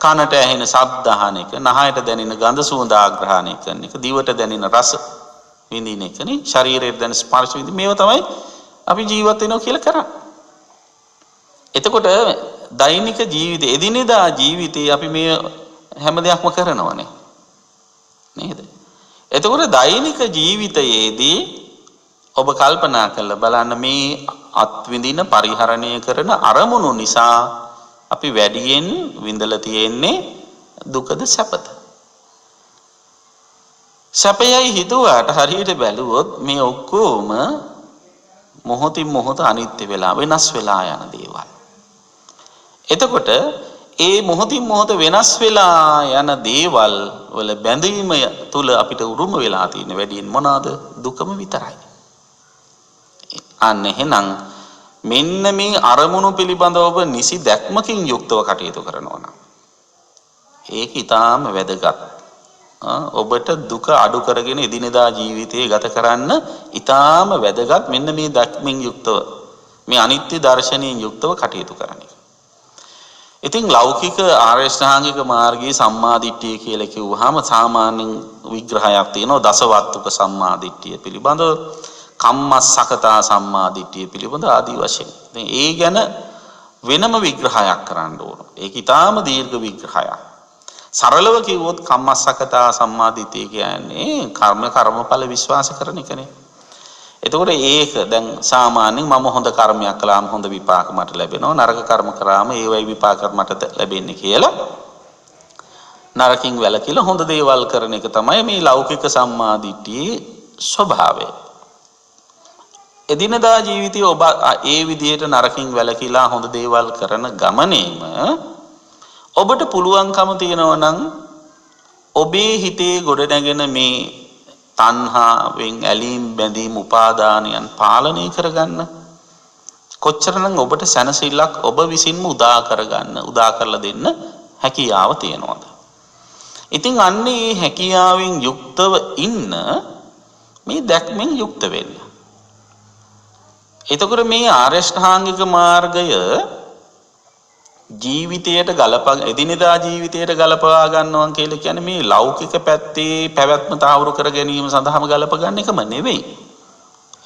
කනට ඇහෙන ශබ්ද අහන එක, නහයට දැනෙන ගඳ සුවඳ ආග්‍රහණය කරන එක, දිවට දැනෙන රස විඳින එකනේ, ශරීරයට දැනෙන ස්පර්ශ විඳින මේවා තමයි අපි ජීවත් වෙනවා කියලා කරන්නේ. එතකොට දෛනික ජීවිතේ එදිනෙදා ජීවිතේ අපි මේ හැම දෙයක්ම කරනවනේ. නේද? එතකොට දෛනික ජීවිතයේදී ඔබ කල්පනා කරලා බලන්න මේ අත්විඳින පරිහරණය කරන අරමුණු නිසා අපි වැඩියෙන් විඳලා තියෙන්නේ දුකද සැපද? සැපයයි හිතුවාට හරියට බැලුවොත් මේ ඔක්කොම මොහොතින් මොහොත අනිත්‍ය වෙලා වෙනස් වෙලා යන දේවල්. එතකොට ඒ මොහොතින් මොහොත වෙනස් වෙලා යන දේවල් වල බැඳීම තුල අපිට උරුම වෙලා තියෙන වැඩියෙන් මොනවාද? දුකම විතරයි. අන්න එහෙනම් මෙන්න මේ අරමුණු පිළිබඳව ඔබ නිසි දැක්මකින් යුක්තව කටයුතු කරනවා නම් ඒක ඊටාම වැදගත්. ඔබට දුක අඩු කරගෙන එදිනෙදා ජීවිතයේ ගත කරන්න ඊටාම වැදගත් මෙන්න මේ දැක්මෙන් යුක්තව මේ අනිත්‍ය දර්ශනයෙන් යුක්තව කටයුතු කරන එක. ඉතින් ලෞකික ආර්ය ශ්‍රාංගික මාර්ගයේ සම්මාදිට්ඨිය කියලා කිව්වහම සාමාන්‍යයෙන් විග්‍රහයක් තියෙනවා දසවත්තුක සම්මාදිට්ඨිය පිළිබඳව කම්මස්සකතා සම්මාදිට්ඨිය පිළිබඳ ආදී වශයෙන්. ඉතින් ඒ ගැන වෙනම විග්‍රහයක් කරන්න ඕන. ඒක ඊටාම දීර්ඝ විග්‍රහයක්. සරලව කිව්වොත් කම්මස්සකතා සම්මාදිට්ඨිය කියන්නේ කර්මඵල විශ්වාස කරන එකනේ. එතකොට ඒක දැන් සාමාන්‍යයෙන් මම හොඳ කර්මයක් කළාම හොඳ විපාක මට ලැබෙනවා නරක කර්ම කරාම ඒ වගේ විපාක මට ලැබෙන්නේ කියලා නරකින් වැළකීලා හොඳ දේවල් කරන එක තමයි මේ ලෞකික සම්මාදිට්ඨියේ ස්වභාවය. එදිනදා ජීවිතයේ ඔබ ඒ විදිහට නරකින් වැළකීලා හොඳ දේවල් කරන ගමනේම ඔබට පුළුවන්කම තියෙනවා නම් ඔබේ හිතේ ගොඩනැගෙන මේ තණ්හාවෙන් ඇලීම් බැඳීම් උපාදානයන් පාලනය කරගන්න කොච්චරනම් ඔබට සැනසෙල්ලක් ඔබ විසින්ම උදා කරලා දෙන්න හැකියාව තියෙනවද? ඉතින් අන්නේ මේ හැකියාවෙන් යුක්තව ඉන්න මේ දැක්මෙන් යුක්ත වෙන්න. එතකොට මේ ආර්ය ශ්‍රාංගික මාර්ගය ජීවිතයට එදිනෙදා ජීවිතයට ගලපා ගන්නවා කියලා කියන්නේ මේ ලෞකික පැත්තේ පැවැත්ම තාවුරු කර ගැනීම සඳහාම ගලප ගන්න එකම නෙවෙයි.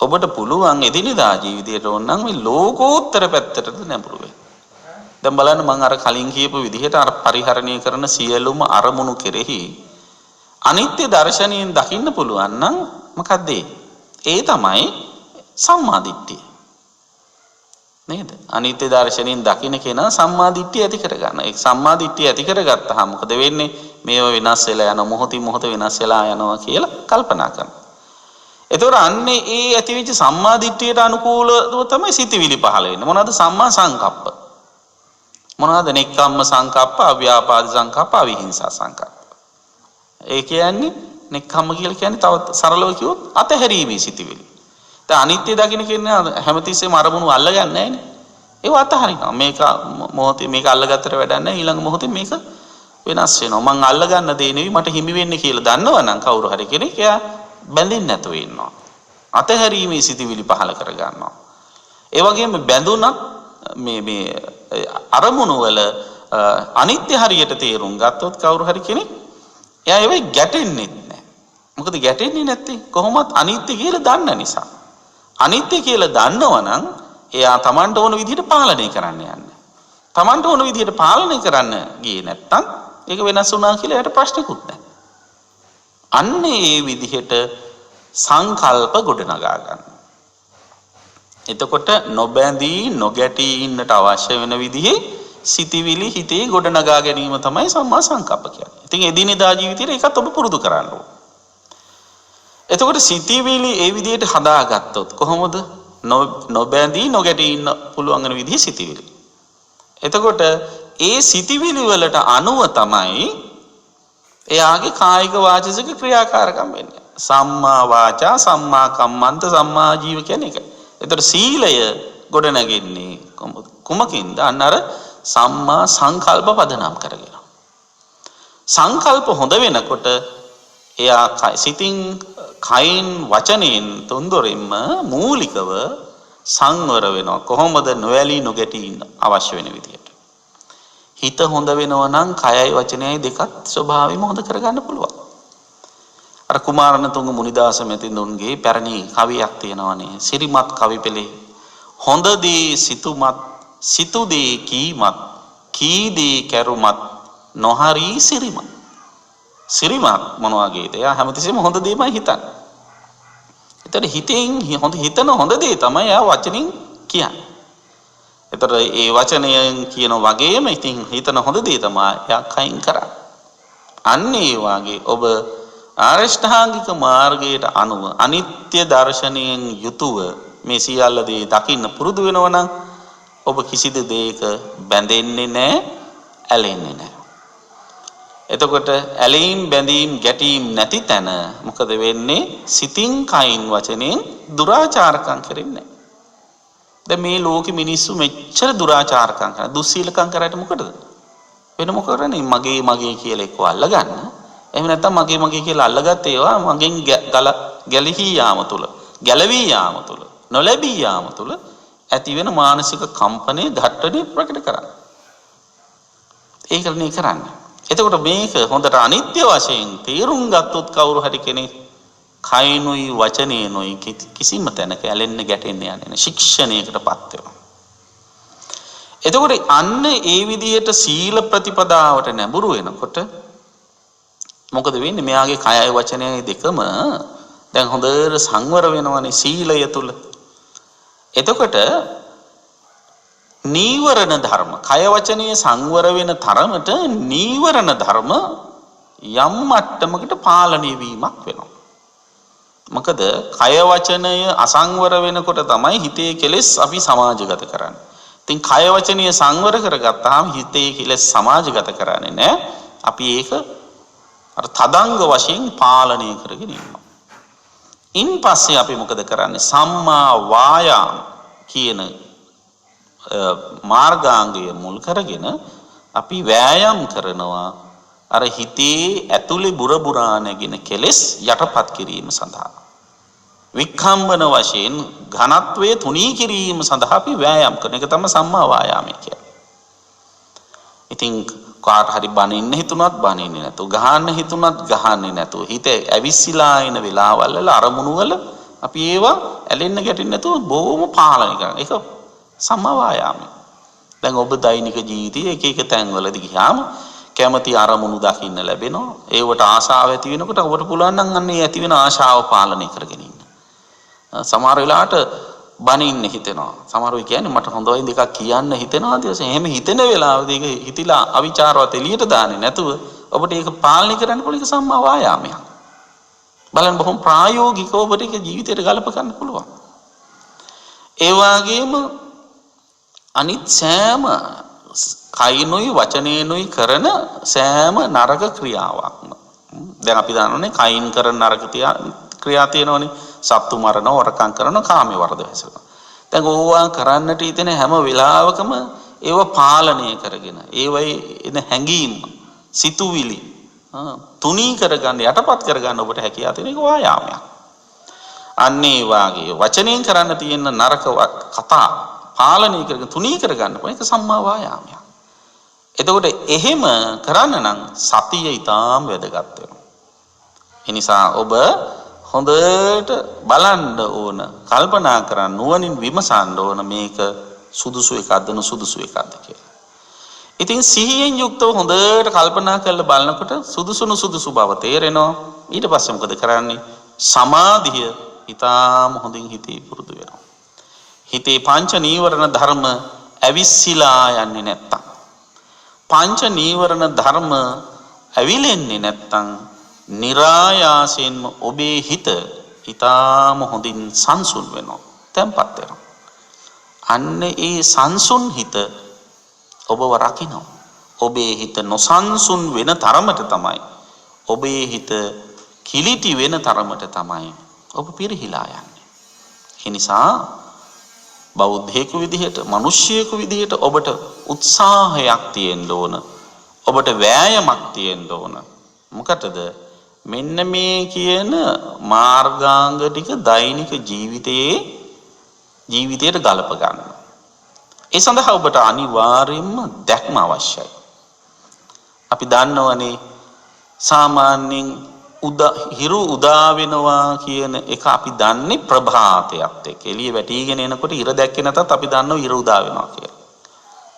ඔබට පුළුවන් එදිනෙදා ජීවිතයට ඕනනම් මේ ලෝකෝත්තර පැත්තටද නැඹුරු වෙන්න. දැන් බලන්න මම අර කලින් කියපු විදිහට අර පරිහරණය කරන සියලුම අරමුණු කෙරෙහි අනිත්‍ය දර්ශනයෙන් දකින්න පුළුවන් නම් මොකද්ද ඒ තමයි සම්මාදිට්ඨිය. නේද? අනිත්‍ය දර්ශනයෙන් දකින්න කෙනා සම්මාදිට්ඨිය ඇති කරගන්න. ඒ සම්මාදිට්ඨිය ඇති කරගත්තාම මොකද වෙන්නේ? මේව වෙනස් වෙලා යනවා මොහොතින් මොහොත වෙනස් වෙලා යනවා කියලා කල්පනා කරනවා. එතකොට අන්නේ ඒ ඇතිවෙච්ච සම්මාදිට්ඨියට අනුකූලව තමයි සිතිවිලි පහළ වෙන්නේ. මොනවද? සම්මා සංකප්ප. මොනවද? නෙක්ඛම්ම සංකප්ප, අව්‍යාපාද සංකප්ප, අවිහිංසා සංකප්ප. ඒ කියන්නේ නෙක්ඛම්ම කියලා කියන්නේ තවත් සරලව කිව්වොත් අතහැරීමේ සිතිවිලි. දැන් අනිත්‍ය දකින්න කියන්නේ හැමතිස්සෙම අරමුණු අල්ලගන්නේ නැහැනේ. ඒව අතහරිනවා. මේක අල්ලගත්තට වැඩක් නැහැ. ඊළඟ මොහොතේ මේක වෙනස් වෙනවා. මං අල්ලගන්න දේ නෙවෙයි මට හිමි වෙන්නේ කියලා දන්නවනම් කවුරු හරි කෙනෙක් එයා බැඳෙන්නේ නැතුව ඉන්නවා. අතහැරීමේ සිතිවිලි පහල කර ගන්නවා. ඒ වගේම බැඳුනත් මේ අරමුණු වල අනිත්‍ය හරියට තේරුම් ගත්තොත් කවුරු හරි කෙනෙක් එයා ඒවෙ ගැටෙන්නේ නැහැ. මොකද ගැටෙන්නේ නැත්තේ කොහොමත් අනිත්‍ය කියලා දන්න නිසා. අනිත්‍ය කියලා දන්නවනම් එයා Tamanට ඕන විදිහට පාලනය කරන්න යන්නේ. Tamanට ඕන විදිහට පාලනය කරන්න ගියේ නැත්තම් ඒක වෙනස් වුණා කියලා එයාට ප්‍රශ්නකුත් නැහැ. අන්න ඒ විදිහට සංකල්ප ගොඩනගා ගන්න. එතකොට නොබැඳී නොගැටී ඉන්නට අවශ්‍ය වෙන විදිහේ සිතිවිලි හිතේ ගොඩනගා ගැනීම තමයි සම්මා සංකප්ප කියන්නේ. ඉතින් එදිනෙදා ජීවිතේට ඒකත් ඔබ පුරුදු කරන්න ඕන. එතකොට සිතිවිලි ඒ විදිහට හදාගත්තොත් කොහොමද? නොබැඳී නොගැටී ඉන්න පුළුවන් වෙන විදිහේ සිතිවිලි. එතකොට ඒ සිතිවිලි වලට අනුව තමයි එයාගේ කායික වාචික ක්‍රියාකාරකම් වෙන්නේ. සම්මා වාචා, සම්මා කම්මන්ත, සම්මා ජීව කියන්නේ ඒකයි. එතකොට සීලය ගොඩ නැගෙන්නේ කුමකින්ද? අන්න අර සම්මා සංකල්ප පදනම් කරගෙන. සංකල්ප හොඳ වෙනකොට එයා සිතින් කයින් වචනෙන් තුන්දොරින්ම මූලිකව සංවර වෙනවා. කොහොමද? නොඇලී නොගැටී ඉන්න අවශ්‍ය වෙන විදියට. හිත හොඳ වෙනවා නම් කයයි වචනයයි දෙකත් ස්වභාවයෙන්ම හොඳ කරගන්න පුළුවන්. අර කුමාරණතුංග මුනිදාස මෙතිඳුන්ගේ පැරණි කවියක් තියෙනවානේ. සිරිමත් කවි පෙළේ. හොඳ දේ සිතුමත්, සිතු දේ කීමත්, කී දේ කැරුමත් නොහරි සිරිමත්. සිරිමත් මොනවාගේද? එයා හැමතිස්සෙම හොඳ දේමයි හිතන්නේ. ඒතර හිතෙන් හිතන හොඳ දේ තමයි එයා වචනින් කියන්නේ. ඒතර ඒ වචනයෙන් කියන වගේම ඉතින් හිතන හොඳ දේ තමයි එයා කයින් කරන්නේ. අන්න ඒ වාගේ ඔබ ආරෂ්ඨාංගික මාර්ගයට අනුව අනිත්‍ය දර්ශනයෙන් යුතුව මේ සියල්ල දේ දකින්න පුරුදු වෙනවා නම් ඔබ කිසිදු දෙයක බැඳෙන්නේ නැහැ, ඇලෙන්නේ නැහැ. එතකොට ඇලීම් බැඳීම් ගැටීම් නැති තැන මොකද වෙන්නේ? සිතින් කයින් වචනෙන් දුරාචාරකම් කරන්නේ නැහැ. දැන් මේ ලෝකෙ මිනිස්සු මෙච්චර දුරාචාරකම් කරන දුස්සීලකම් කරාට මොකටද? වෙන මොකරන්නේ? මගේ කියලා එක්ක අල්ලගන්න. එහෙම නැත්නම් මගේ කියලා අල්ලගත්ත ඒවා මගෙන් ගැලවී යාම තුල නොලැබී යාම තුල ඇති වෙන මානසික කම්පනය ඝට්ටණය ප්‍රකට කරන්න. ඒකනේ කරන්නේ. එතකොට මේක හොඳට අනිත්‍ය වශයෙන් තේරුම් ගත්තොත් කවුරු හරි කෙනෙක් කයිනුයි වචනේනුයි කිසිම තැනක ඇලෙන්න ගැටෙන්න යන්නේ නැහැ. ශික්ෂණයකටපත් වෙනවා. එතකොට අන්න ඒ විදිහට සීල ප්‍රතිපදාවට නැඹුරු වෙනකොට මොකද වෙන්නේ? මෙයාගේ කයයි වචනයයි දෙකම දැන් හොඳට සංවර වෙනවනේ සීලය තුල. එතකොට නීවරණ ධර්ම කය වචනයේ සංවර වෙන තරමට නීවරණ ධර්ම යම් මට්ටමකට පාලනය වීමක් වෙනවා. මොකද කය වචනය අසංවර වෙනකොට තමයි හිතේ කෙලෙස් අපි සමාජගත කරන්නේ. ඉතින් කය වචනය සංවර කරගත්තාම හිතේ කෙලෙස් සමාජගත කරන්නේ නැහැ. අපි ඒක අර තදංග වශයෙන් පාලනය කරගෙන ඉන්නවා. ඉන් පස්සේ අපි මොකද කරන්නේ? සම්මා වායාම කියන මාර්ගාංගය මුල් කරගෙන අපි වෑයම් කරනවා අර හිතේ ඇතුලේ බුරබුරා නැගින කෙලෙස් යටපත් කිරීම සඳහා. වික්ඛම්බන වශයෙන් ඝනත්වයේ තුනී කිරීම සඳහා අපි වෑයම් කරන එක තමයි සම්මා වායාමය කියන්නේ. ඉතින් කාට හරි බනින්න හිතුණත් බනින්නේ නැතුව, ගහන්න හිතුණත් ගහන්නේ නැතුව, හිත ඇවිස්සීලා එන වෙලාවල් වල අරමුණු වල අපි ඒවා ඇලෙන්න ගැටෙන්න නැතුව බොහොම පාලනය කරනවා. ඒක සම්මා වායාමය. දැන් ඔබ දෛනික ජීවිතයේ එක තැන්වලදී ගියාම කැමති අරමුණු දකින්න ලැබෙනවා. ඒවට ආශාව ඇති වෙනකොට ඔබට පුළුවන් නම් අන්නේ ඇති වෙන ආශාව පාලනය කරගෙන ඉන්න. සමහර වෙලාවට බනින්න හිතෙනවා. සමහරව කියන්නේ මට හොඳ වයින් දෙකක් කියන්න හිතෙනවා දිවසේ. එහෙම හිතෙන වෙලාවදී ඒක හිතිලා අවිචාරවත් එළියට දාන්නේ නැතුව ඔබට ඒක පාලනය කරන්න පුළුවන්. ඒක සම්මා වායාමයක්. බලන්න බොහොම ප්‍රායෝගිකව ඔබට ඒක ජීවිතයට ගලප ගන්න පුළුවන්. ඒ වගේම අනිත් සෑම කයිනුයි වචනේනුයි කරන සෑම නරක ක්‍රියාවක්ම දැන් අපි දන්නෝනේ කයින් කරන නරක ක්‍රියා තියෙනවනේ. සත්තු මරනවා, වරකම් කරනවා, කාමයේ වරද හැසෙනවා. දැන් ඕවා කරන්නට හිතෙන හැම වෙලාවකම ඒව පාලනය කරගෙන ඒවයි එන හැඟීම් සිතුවිලි තුනී කරගන්න යටපත් කරගන්න ඔබට හැකියාව තියෙන එක වායාමයක්. අන්න ඒ වාගේ වචනෙන් කරන්න තියෙන නරක කතා පාලනය කරගෙන තුනී කරගන්න පුළුවන් ඒක සම්මා වායාමයක්. එතකොට එහෙම කරන්න නම් සතිය ඊටාම් වැදගත් වෙනවා. ඒ නිසා ඔබ හොඳට බලන්න ඕන, කල්පනා කරන්න, නුවණින් විමසන්න ඕන මේක සුදුසු එකක්ද නුසුදුසු එකක්ද කියලා. ඉතින් සිහියෙන් යුක්තව හොඳට කල්පනා කරලා බලනකොට සුදුසු නුසුදුසු බව තේරෙනවා. ඊට පස්සේ මොකද කරන්නේ? සමාධිය ඊටාම හොඳින් හිතේ පුරුදු වෙනවා. හිතේ පංච නීවරණ ධර්ම ඇවිස්සීලා යන්නේ නැත්තම්, පංච නීවරණ ධර්ම ඇවිලෙන්නේ නැත්තම් නිරායාසයෙන්ම ඔබේ හිත ඊටාම හොඳින් සංසුන් වෙනවා, තැම්පත් වෙනවා. අන්න ඒ සංසුන් හිත ඔබව රකින්න. ඔබේ හිත නොසන්සුන් වෙන තරමට තමයි, ඔබේ හිත කිලිටි වෙන තරමට තමයි ඔබ පිරිහිලා යන්නේ. ඒ නිසා බෞද්ධයෙකු විදිහට, මිනිසියෙකු විදිහට ඔබට උත්සාහයක් තියෙන්න ඕන. ඔබට වෑයමක් තියෙන්න ඕන. මොකටද? මෙන්න මේ කියන මාර්ගාංග ටික දෛනික ජීවිතයට ගලප ගන්න. ඒ සඳහා ඔබට අනිවාර්යයෙන්ම දැක්ම අවශ්‍යයි. අපි දන්නවනේ සාමාන්‍යයෙන් හිරු උදා වෙනවා කියන එක අපි දන්නේ ප්‍රභාතයත් එක්ක. එළිය වැටිගෙන එනකොට ඉර දැක්කේ නැතත් අපි දන්නවා ඉර උදා වෙනවා කියලා.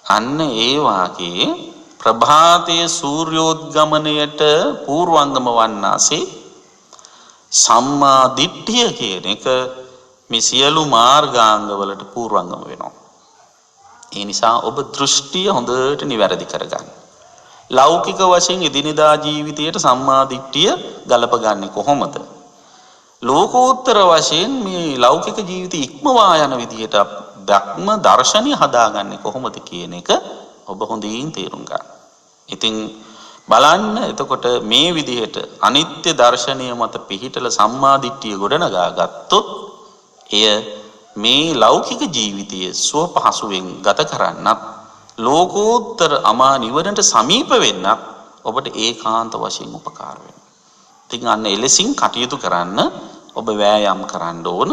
අන්න ඒ වාගේ ප්‍රභාතයේ සූර්යෝද්ගමණයට පූර්වංගම වන්නාසේ සම්මා දිට්ඨිය කියන එක මේ සියලු මාර්ගාංගවලට පූර්වංගම වෙනවා. ඒ නිසා ඔබ දෘෂ්ටිය හොඳට නිවැරදි කරගන්න. ලෞකික වශයෙන් එදිනෙදා ජීවිතයට සම්මා දිට්ඨිය ගලපගන්නේ කොහොමද? ලෝකෝත්තර වශයෙන් මේ ලෞකික ජීවිතය ඉක්මවා යන විදිහට ධර්ම දර්ශනය හදාගන්නේ කොහොමද කියන එක ඔබ හොඳින් තේරුම් ගන්න. ඉතින් බලන්න එතකොට මේ විදිහට අනිත්‍ය දර්ශනය මත පිහිටලා සම්මාදිට්ඨිය ගොඩනගා ගත්තොත් එය මේ ලෞකික ජීවිතයේ සුව පහසුවෙන් ගත කරන්නත් ලෝකෝත්තර අමා නිවනට සමීප වෙන්නත් ඔබට ඒකාන්ත වශයෙන් උපකාර වෙනවා. ඉතින් අන්න එලෙසින් කටයුතු කරන්න ඔබ වෑයම් කරන්න ඕන.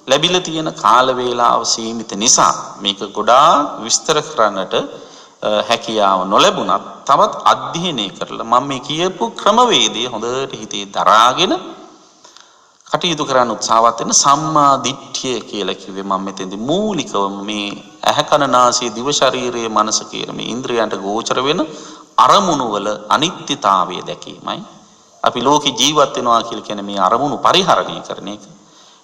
ලැබිලා තියෙන කාල වේලාව සීමිත නිසා මේක ගොඩාක් විස්තර කරන්නට හැකියාව නොලැබුණත් තවත් අධ්‍යයනය කරලා මම මේ කියපු ක්‍රමවේදය හොඳට හිතේ දරාගෙන කටයුතු කරන්න උත්සාහවත් වෙන සම්මා දිට්ඨිය කියලා කිව්වේ මම මෙතෙන්දී මූලිකවම මේ ඇහැ කන නාසය දිව ශරීරයේ මනස කියන මේ ඉන්ද්‍රියන්ට ගෝචර වෙන අරමුණු වල අනිත්‍යතාවය දැකීමයි. අපි ලෝකේ ජීවත් වෙනවා කියලා කියන්නේ මේ අරමුණු පරිහරණය කරන එක.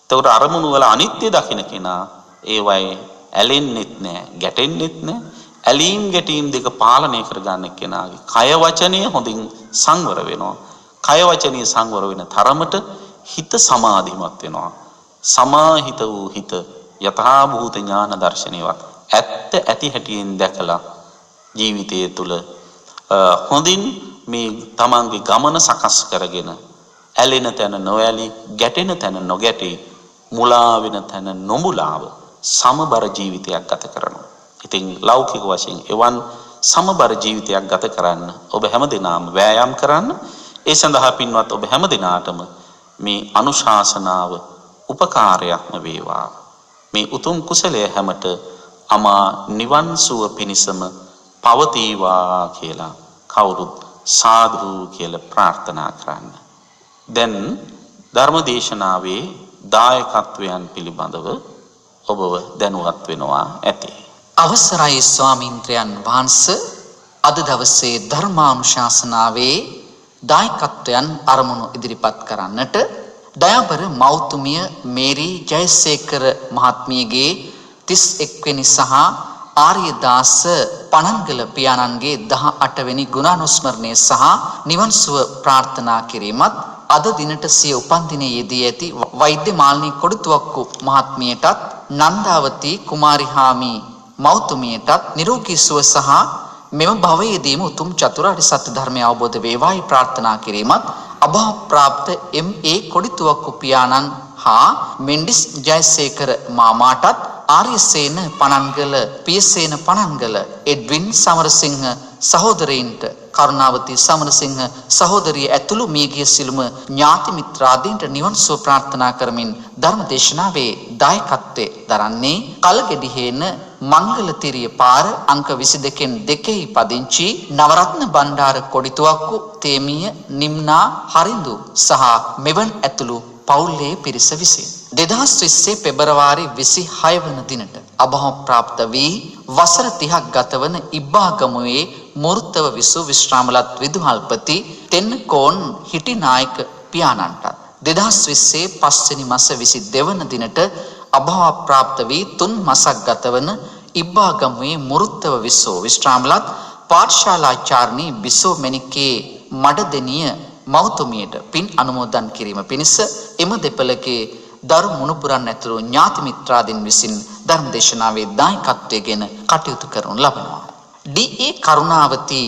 එතකොට අරමුණු වල අනිත්‍ය දකින්න කෙනා ඒවයි ඇලෙන්නෙත් නැහැ, ගැටෙන්නෙත් නැහැ. ඇලීම් ගැටීම් දෙක පාලනය කරගන්න කෙනාගේ කය වචනය හොඳින් සංවර වෙනවා. කය වචනය සංවර වෙන තරමට හිත සමාධිමත් වෙනවා. සමාහිත වූ හිත යථා භූත ඥාන දර්ශනයවත් ඇත්ත ඇති හැටියෙන් දැකලා ජීවිතය තුළ හොඳින් මේ තමන්ගේ ගමන සකස් කරගෙන ඇලෙන තැන නොඇලී ගැටෙන තැන නොගැටී මුලා වෙන තැන නොමුලාව සමබර ජීවිතයක් ගත කරනවා. ඉතින් ලෞකික වශයෙන් එවන් සමබර ජීවිතයක් ගත කරන්න ඔබ හැමදෙනාම වෑයම් කරන්න. ඒ සඳහා පින්වත් ඔබ හැමදෙනාටම මේ අනුශාසනාව උපකාරයක්ම වේවා. මේ උතුම් කුසලය හැමට අමා නිවන් සුව පිණිසම පවතිවා කියලා කවුරුත් සාදු කියලා ප්‍රාර්ථනා කරන්න. දැන් ධර්මදේශනාවේ දායකත්වයන් පිළිබඳව ඔබව දැනුවත් වෙනවා ඇති. අවසරයි ස්වාමීන්ද්‍රයන් වහන්සේ, අද දවසේ ධර්මානුශාසනාවේ දායකත්වයන් අරමුණු ඉදිරිපත් කරන්නට දයාබර මෞතුමිය මේරි ජයසේකර මහත්මියගේ 31 වෙනි සහ ආර්යදාස පණන්ගල පියාණන්ගේ 18 වෙනි ගුණානුස්මරණය සහ නිවන් සුව ප්‍රාර්ථනා කිරීමත් අද දිනට සිය උපන්දිනයේ යෙදී ඇති වෛද්‍ය මාලිනී කොඩිතුවක්කු මහත්මියටත් නන්දාවති කුමාරිහාමි මෞතුමියටත් නිරෝගී සුව සහ මෙම භවයේදීම උතුම් චතුරාර්ය සත්‍ය ධර්මය අවබෝධ වේවායි ප්‍රාර්ථනා කිරීමත් අභාව ප්‍රාප්ත එම්.ඒ. කොඩිතුවක්කු පියාණන් හා මෙන්ඩිස් ජයසේකර මාමාටත් ආර්යසේන පණන්ගල පියසේන පණන්ගල එඩ්වින් සමරසිංහ සහෝදරයින්ට කරුණාවති සමරසිංහ සහෝදරිය ඇතුළු මියගිය සිළුම ඥාති මිත්‍රාදීන්ට නිවන් සුව ප්‍රාර්ථනා කරමින් ධර්ම දේශනාවේ දායකත්වයේ දරන්නේ කලගෙඩිහේන මංගලතිරිය පාර අංක 22න් 2 පදිංචි නවරත්න බණ්ඩාර කොඩිතුවක්කු තේමිය නිම්නා හරිඳු සහ මෙවන් ඇතුළු පවුලේ පිරිස විසින් 2020 පෙබරවාරි 26 වන දිනට අභාව ප්‍රාප්ත වී වසර 30ක් ගතවන ඉබ්බාගමුවේ මූර්තව විසු විශ්‍රාමලත් විදුහල්පති තෙන්නකෝන් හිටිනායක පියාණන්ට 2020 පස්වෙනි මාස 22 වන දිනට අභාව ප්‍රාප්ත වී 3 මාසක් ගතවන ඉබ්බාගමුවේ මූර්තව විසු විශ්‍රාමලත් පාඨශාලාචාර්ණී බිසෝ මෙනිකේ මඩදෙනිය මෞතුමියට පින් අනුමෝදන් කිරීම පිණිස එම දෙපළගේ දරු මුණුපුරන් ඇතුළු ඥාති මිත්‍රාදීන් විසින් ධර්ම දේශනාවේ දායකත්වයෙන් කටයුතු කරනු ලබනවා. ඩී.ඒ. කරුණාවති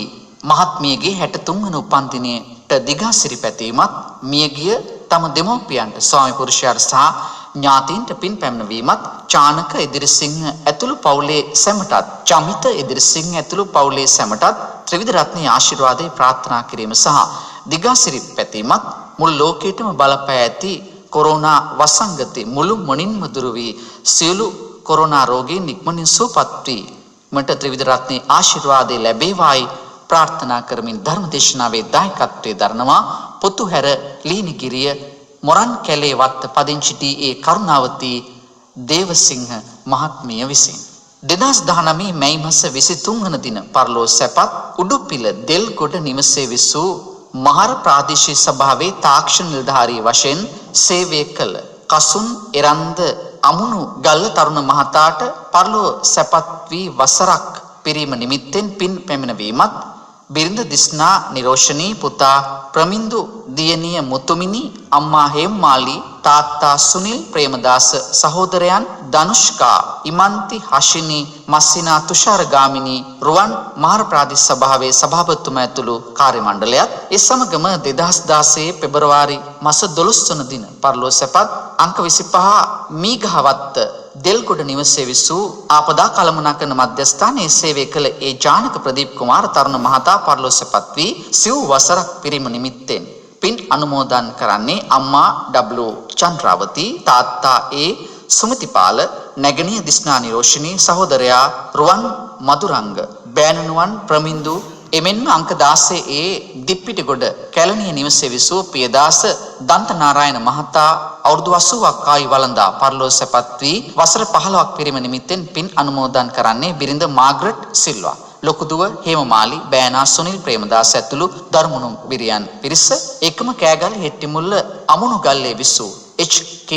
මහත්මියගේ 63 වන උපන්දිනයට දිගාසිරි පැතීමත් මියගිය තම දෙමව්පියන්ට ස්වාමි පුරුෂයාට සහ ඥාතීන්ට පින් පැමිණවීමත් චානක ඉදිරිසිංහ ඇතුළු පවුලේ සැමටත් චමිත ඉදිරිසිංහ ඇතුළු පවුලේ සැමටත් ත්‍රිවිධ රත්නයේ ආශිර්වාදේ ප්‍රාර්ථනා කිරීම සහ දිගාසිරි පැතීමත් මුළු ලෝකයටම බලපෑ ඇති කොරෝනා වසංගතේ මුළු මොනින්ම දුරු වී සියලු කොරෝනා රෝගීන් ඉක්මනින් සුවපත් වී මට ත්‍රිවිධ රත්නයේ ආශිර්වාදේ ලැබේවායි ප්‍රාර්ථනා කරමින් ධර්ම දේශනාවේ දායකත්වයේ දරනවා පොතුහැර ලීනිගිරිය මොරන් කැලේ වත්ත පදිංචි ටී.ඒ. කරුණාවති දේවසිංහ මහත්මිය විසින් 2019 මැයි මාස 23 වන දින පරලෝ සැපත් උඩුපිල දෙල්ගොඩ නිවසේ විසූ මහර ප්‍රාදේශීය සභාවේ තාක්ෂණ නිලධාරී වශයෙන් සේවය කළ කසුන් එරන්ද අමුණු ගල්ල තරුණ මහතාට පරලෝ සැපත් වී වසරක් පිරීම නිමිත්තෙන් පින් පැමිණවීමත් බිරිඳ දිස්නා නිරෝෂණී පුතා ප්‍රමින්දු දියණිය මුතුමිනි අම්මා හේම්මාලි තාත්තා සුනිල් ප්‍රේමදාස සහෝදරයන් ධනුෂ්කා ඉමන්ති හෂිනි මස්සිනා තුෂාර ගාමිණී රුවන් මහර ප්‍රාදේශ සභාවේ සභාපතිතුමා ඇතුළු කාර්ය මණ්ඩලයත් ඒ සමගම 2016 පෙබරවාරි මාස 12 වන දින පරලෝ සැපත් අංක 25 මීගහවත්ත දෙල්ගොඩ නිවසේ විසූ ආපදා කළමනාකරන මධ්‍යස්ථානයේ සේවය කළ ඒ ජානක ප්‍රදීප් කුමාර තරුණ මහතා පරලෝ සැපත් වී සිව් වසරක් පිරීම නිමිත්තෙන් පින් අනුමෝදන් කරන්නේ අම්මා W චන්ද්‍රාවති තාත්තා ඒ සුමතිපාල නැගණිය දිස්නා නිරෝෂිනී සහෝදරයා රුවන් මදුරංග බෑණනුවන් ප්‍රමින්දු එමෙන්ම අංක 16 ඒ දිප්පිටිගොඩ කැලණිය නිවසේ විසූ පියදාස දන්තනාරායන මහතා අවුරුදු 80ක් ආයු වළඳා පරලෝ සැපත් වී වසර 15ක් පිරීම නිමිත්තෙන් පින් අනුමෝදන් කරන්නේ බිරිඳ මාග්‍රට් සිල්වා ලොකුදුව හේමමාලි බෑනා සුනිල් ප්‍රේමදාස ඇතුළු දරුමුණු බිරියන් පිරිස එකම කෑගල් හෙට්ටිමුල්ල අමුණු ගල්ලේ විසූ HK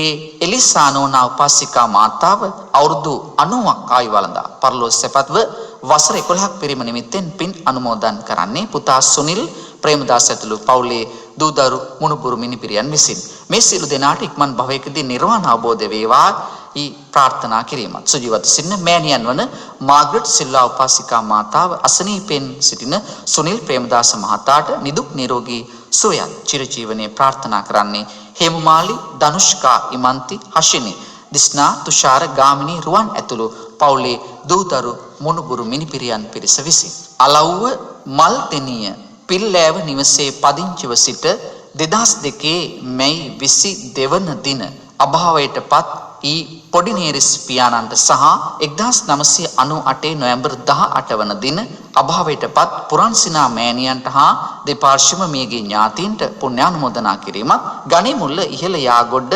එලිසානෝනා උපාසිකා මාතාව අවුරුදු 90ක් ආයු වළඳා පරලෝ සැපත්ව වසර 11ක් පිරීම නිමිත්තෙන් පින් අනුමෝදන් කරන්නේ පුතා සුනිල් ප්‍රේමදාස ඇතුළු පවුලේ දූදරු මුණුබුරු මිනිපිරියන් විසින් මේ සියලු දෙනාට ඉක්මන් භවයකදී නිර්වාණ අවබෝධ වේවා ඊ ප්‍රාර්ථනා කිරීමත් සුජීවත සින්න මෑණියන් වන මාග්‍රට් සිල්වා උපාසිකා මාතාව අසනීපෙන් සිටින සුනිල් ප්‍රේමදාස මහතාට නිදුක් නිරෝගී සුවයත් චිරජීවනයේ ප්‍රාර්ථනා කරන්නේ හේමමාලි ධනුෂ්කා ඉමන්ති හෂිනි දිස්නා තුෂාර ගාමිණී රුවන් ඇතුළු පවුලේ දූදරු මුණුබුරු මිනිපිරියන් පිරිස විසින් අලව්ව මල්තෙනිය පිල්ලෑව නිවසේ පදිංචිව සිට 2002 මැයි 22 වන දින අභාවයටපත් ඊ පොඩිනේරිස් පියාණන්ට සහ 1998 නොවැම්බර් 18 වන දින අභාවයටපත් පුරන්සිනා මෑණියන්ට හා දෙපාර්ශ්වම මියගිය ඥාතීන්ට පුණ්‍යානුමෝදනා කිරීමත් ගණිමුල්ල ඉහළ යාගොඩ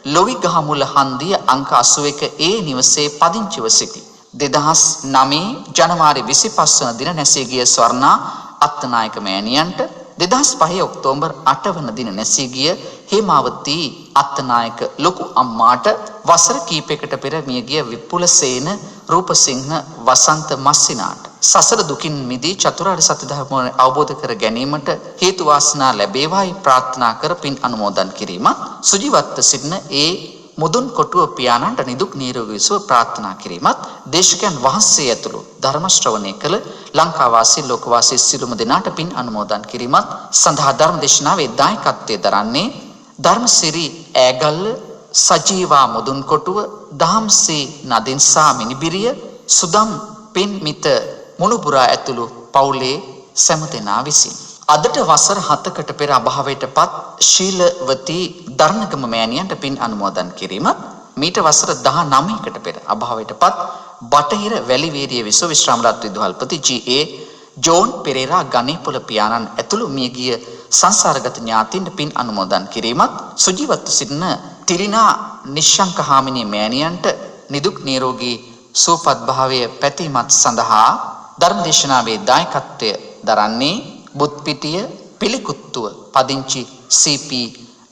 ලොවිගහමුල හන්දිය අංක 81 ඒ නිවසේ පදිංචිව සිටි 2009 ජනවාරි 25 වන දින නැසී ගිය ස්වර්ණා අත්නායක මෑණියන්ට 2005 ඔක්තෝබර් 8 වන දින නැසී ගිය හේමාවතී අත්නායක ලොකු අම්මාට වසර කීපයකට පෙර මියගිය විපුලසේන රූපසිංහ වසන්ත මස්සිනාට සසර දුකින් මිදී චතුරාර්ය සත්‍ය ධර්ම අවබෝධ කර ගැනීමට හේතු වාසනා ලැබේවායි ප්‍රාර්ථනා කර පින් අනුමෝදන් කිරීමත් සුජීවත්ව සිටින ඒ මුදුන් කොටුව පියාණන්ට නිදුක් නිරෝගී සුව ප්‍රාර්ථනා කිරීමත් දේශකයන් වහන්සේ ඇතුළු ධර්ම ශ්‍රවණය කළ ලංකාවාසී ලෝකවාසී සිළුම දෙනාට පින් අනුමෝදන් කිරීමත් සඳහා ධර්ම දේශනාවේ දායකත්වයේ දරන්නේ ධර්මසිරි ඈගල්ල සජීවා මුදුන් කොටුව දහම්සී නදින්සා මිනිබිරිය සුදම් පින් මිත මුණුබුරා ඇතුළු පවුලේ සෑම දෙනා විසින් අදට වසර 7කට පෙර අභාවයටපත් ශීලවතී දරණගම මෑණියන්ට පින් අනුමෝදන් කිරීමත් මීට වසර 19කට පෙර අභාවයටපත් බටහිර වැලිවේරිය විශ්ව විශ්‍රාමරත් විදුහල්පති GA ජෝන් පෙරේරා ගණේපොළ පියාණන් ඇතුළු මියගිය සංසාරගත ඥාතීන්ට පින් අනුමෝදන් කිරීමත් සුජීවත්ව සිටින තිරිනා නිශ්ශංක හාමිනේ මෑණියන්ට නිදුක් නිරෝගී සුවපත් භාවය පැතීමත් සඳහා ධර්මදේශනාවේ දායකත්වය දරන්නේ බුත්පිටිය පිළිකුත්තුව පදිංචි CP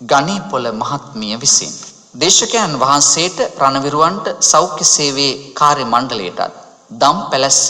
ගණේපොළ මහත්මිය විසින් දේශකයන් වහන්සේට රණවිරුවන්ට සෞඛ්‍ය සේවයේ කාර්ය මණ්ඩලයටත් දම් පැලැස්ස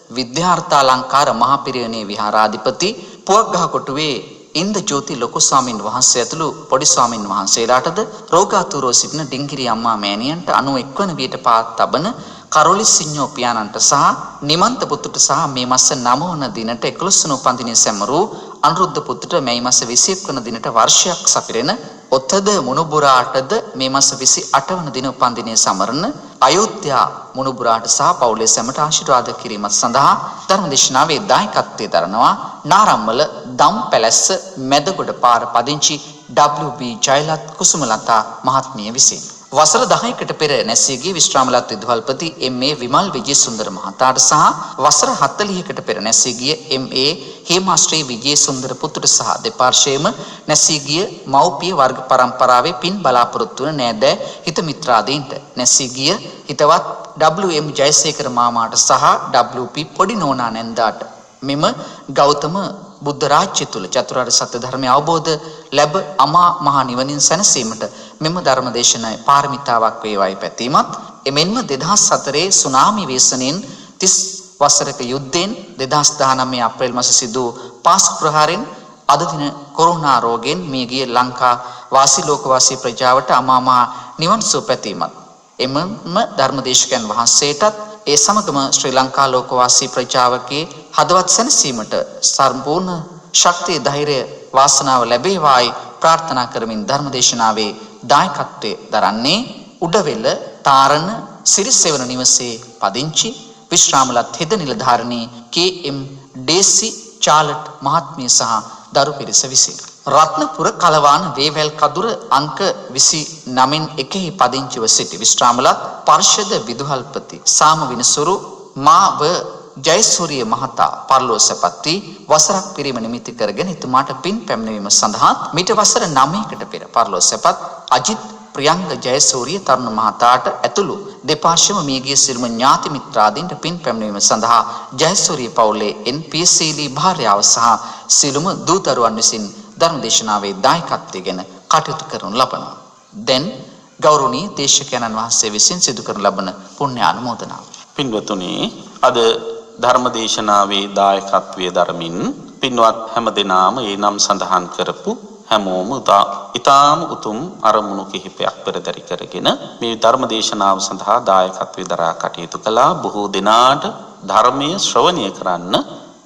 විද්‍යාර්ථාලංකාර මහපිරිවෙනේ විහාරාධිපති පුවක්ගහ කොටුවේ ඉන්ද ජෝති ලොකු ස්වාමින් වහන්සේ ඇතුළු පොඩි ස්වාමින් වහන්සේලාටද රෝගාතුරව සිටින ඩිංගිරි අම්මා මෑණියන්ට 91 වන වියට පාත් තබන කරොලි සිඤ්ඤෝ පියාණන්ට සහ නිමන්ත පුතුට සහ මේ මාස 9 වන දිනට 11 වන උපන්දිනය සැමරූ අනුරුද්ධ පුතුට මේ මාස 21 වන දිනට වර්ෂයක් සපිරෙන ඔතද මුණුබුරාටද මේ මාස 28 වන දින උපන්දිනය සමරන අයෝධ්‍යා මුණුබුරාට සහ පවුලේ සැමට ආශිර්වාද කිරීමත් සඳහා ධර්මදේශනාවේ දායකත්වයේ දරනවා නාරම්මල දම් පැලැස්ස මැදගොඩ පාර පදිංචි WB ජයලත් කුසුමලතා මහත්මිය විසින් වසර 10කට පෙර නැසී ගිය විශ්‍රාමලත් විදුහල්පති MA විමල් විජේසුන්දර මහතාට සහ වසර 40කට පෙර නැසී ගිය MA හේමාශ්‍රී විජේසුන්දර පුතුට සහ දෙපාර්ශ්වයේම නැසී ගිය මව්පිය වර්ග පරම්පරාවේ පින් බලාපොරොත්තු වන නෑදෑ හිත මිත්‍රාදීන්ට නැසී ගිය හිතවත් WM ජයසේකර මාමාට සහ WP පොඩි නෝනා නැන්දාට මෙම ගෞතම බුද්ධ රාජ්‍ය තුල චතුරාර්ය සත්‍ය ධර්මය අවබෝධ ලැබ අමා මහ නිවනින් සැනසීමට මෙම ධර්ම දේශනාවේ පාරමිතාවක් වේවායි පැතීමත් එමෙන්ම 2004 සුනාමි ව්‍යසනයෙන් 30 වසරක යුද්ධයෙන් 2019 අප්‍රේල් මාස සිදු පාස්කු ප්‍රහාරයෙන් අද දින කොරෝනා රෝගයෙන් මියගිය ලංකා වාසී ලෝකවාසී ප්‍රජාවට අමාමහා නිවන් සුව පැතීමත් එමම ධර්මදේශකයන් වහන්සේටත් ඒ සමගම ශ්‍රී ලංකා ලෝකවාසී ප්‍රජාවගේ හදවත් සැනසීමට සම්පූර්ණ ශක්තිය ධෛර්යය වාසනාව ලැබේවායි ප්‍රාර්ථනා කරමින් ධර්මදේශනාවේ දායකත්වයේ දරන්නේ උඩවෙල තාරණ සිරිසෙවන නිවසේ පදිංචි විශ්‍රාමලත් හෙද නිලධාරණී KM ඩේසි චාලට් මහත්මිය සහ දරු පිරිස විසින් රත්නපුර කලවාන වේවැල් කදුර අංක 29 එකෙහි පදිංචිව සිටි විශ්‍රාමලත් පර්ෂද විදුහල්පති සාම විනසුරු මාව ජයසූරිය මහතා පරලෝව සැපත් වී වසරක් පිරීම නිමිති කරගෙන එතුමාට පින් පැමිණවීම සඳහා මිට වසර 9කට පෙර පරලෝව සැපත් අජිත් ප්‍රියංග ජයසූරිය තරුණ මහතාට ඇතුළු දෙපාර්ශ්වම මියගිය සිරුම ඥාති මිත්‍රාදීන්ට පින් පැමිණවීම සඳහා ජයසූරිය පවුලේ NPCD භාර්යාව සහ සිළුම දූතරුවන් විසින් ධර්මදේශනාවේ දායකත්වයෙන් කටයුතු කරනු ලබනවා. දැන් ගෞරවනීය දේශකයන්න් වහන්සේ විසින් සිදු කරන ලබන පුණ්‍ය ආනුමෝදනාව. පින්වතුනි, අද ධර්මදේශනාවේ දායකත්වයේ දරමින් පින්වත් හැමදෙනාම ඒ නම් සඳහන් කරපු හැමෝම ඊටාම උතුම් අරමුණු කිහිපයක් පෙරදරි කරගෙන මේ ධර්මදේශනාව සඳහා දායකත්වයේ දරා කටයුතු කළා. බොහෝ දිනාට ධර්මයේ ශ්‍රවණය කරන්න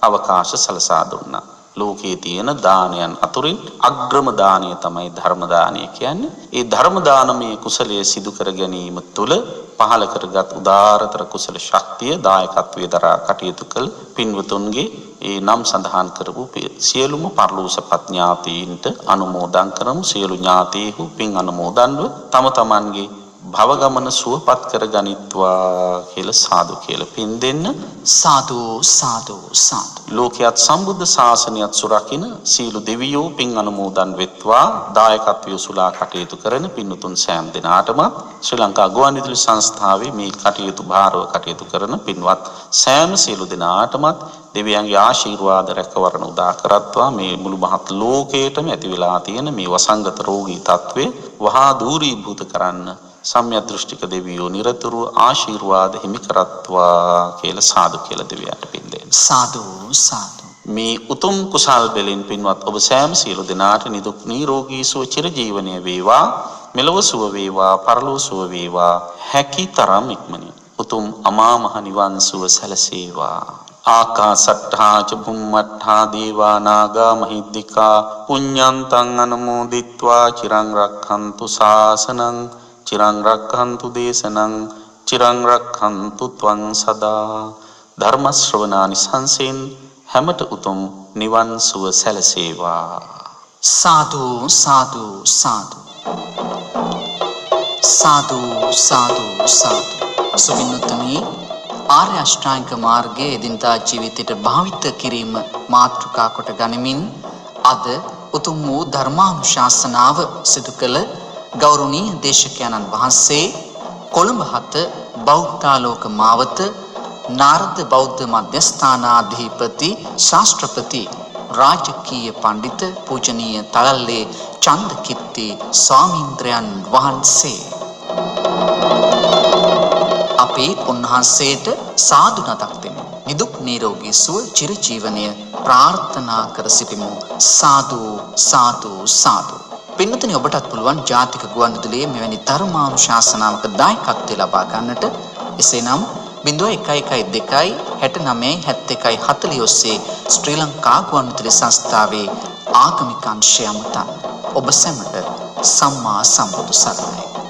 අවකාශ සලසා දුන්නා. ලෝකයේ තියෙන දානයන් අතුරින් අග්‍රම දානය තමයි ධර්ම දානය කියන්නේ. ඒ ධර්ම දානමේ කුසලයේ සිදු කර ගැනීම තුළ පහළ කරගත් උදාරතර කුසල ශක්තිය දායකත්වයේ දරා කටයුතු කළ පින්වතුන්ගේ ඒ නම් සඳහන් කරපු සියලුම පරලෝසපත් ඥාතීන්ට අනුමෝදන් කරමු. සියලු ඥාතීහු පින් අනුමෝදන්ව තම තමන්ගේ භව ගමන සුවපත් කර ගනිත්වා කියලා සාදු කියලා පින් දෙන්න. සාදු සාදු සාදු. ලෝකයක් සම්බුද්ධ ශාසනයත් සුරකින්න සීල දෙවියෝ පින් අනුමෝදන් වෙත්වා. දායකත්වයේ සුලා කටයුතු කරන පින්තුන් සෑම දිනාටම ශ්‍රී ලංකා ගුවන්විදුලි සංස්ථාවේ මේ කටයුතු භාරව කටයුතු කරන පින්වත් සෑම සීල දිනාටම දෙවියන්ගේ ආශිර්වාද රැකවරණ උදා කරත්වා. මේ මුළු මහත් ලෝකයටම ඇති වෙලා තියෙන මේ වසංගත රෝගී තත්ත්වය වහා දූරීභූත කරන්න සම්‍යක් දෘෂ්ටික දෙවියෝ නිරතුරු ආශිර්වාද හිමි කරත්වා කියලා සාදු කියලා දෙවියන්ට පින් දෙන්න. සාදු සාදු. මේ උතුම් කුසල් බැලින් පින්වත් ඔබ සෑම සියලු දෙනාට නිදුක් නිරෝගී සුව චිරජීවනයේ වේවා. මෙලොව සුව වේවා, පරලොව සුව වේවා. හැකි තරම් ඉක්මනින් උතුම් අමා මහ නිවන් සුව සැලසේවා. ආකාසට්ඨා ච බුම්මට්ඨා දේවා නාග මහිද්దికා පුඤ්ඤන්තං අනුමෝදිත්වා චිරං රක්ඛන්තු ශාසනං චිරං රක්ඛන්තු දේශනං චිරං රක්ඛන්තු ත්වං සදා. ධර්ම ශ්‍රවණානි සංසෙන් හැමත උතුම් නිවන් සුව සැලසේවා. සාදු සාදු සාදු. සාදු සාදු සාදු. සුවිනුත්තමී ආර්ය අෂ්ටාංග මාර්ගයේ එදිනදා ජීවිතයට භාවිත කිරීම මාතෘකා කොට ගනිමින් අද උතුම් වූ ධර්මානුශාසනාව සිදු කළ ගෞරවනීය දේශකයන්න් වහන්සේ කොළඹ 7 බෞද්ධාලෝක මාවත නාරද බෞද්ධ මධ්‍යස්ථානාධිපති ශාස්ත්‍රපති රාජකීය පඬිත පූජනීය තලල්ලේ චන්දකිත්ති ස්වාමීන්ද්‍රයන් වහන්සේ. අපි උන්වහන්සේට සාදු නතක් දෙමු. නිදුක් නිරෝගී සුව චිරජීවනය ප්‍රාර්ථනා කර සිටිමු. සාදු සාදු සාදු. පින්වතුනි, ඔබටත් පුළුවන් ජාතික ගුවන්විදුලියේ මෙවැනි ධර්මානුශාසනාවක දායකත්වය ලබා ගන්නට. එසේනම් 0112 69 71 40 ඔස්සේ ශ්‍රී ලංකා ගුවන්විදුලි සංස්ථාවේ ආගමික අංශය අමතන්න. ඔබ සැමට සම්මා සම්බුදු සරණයි.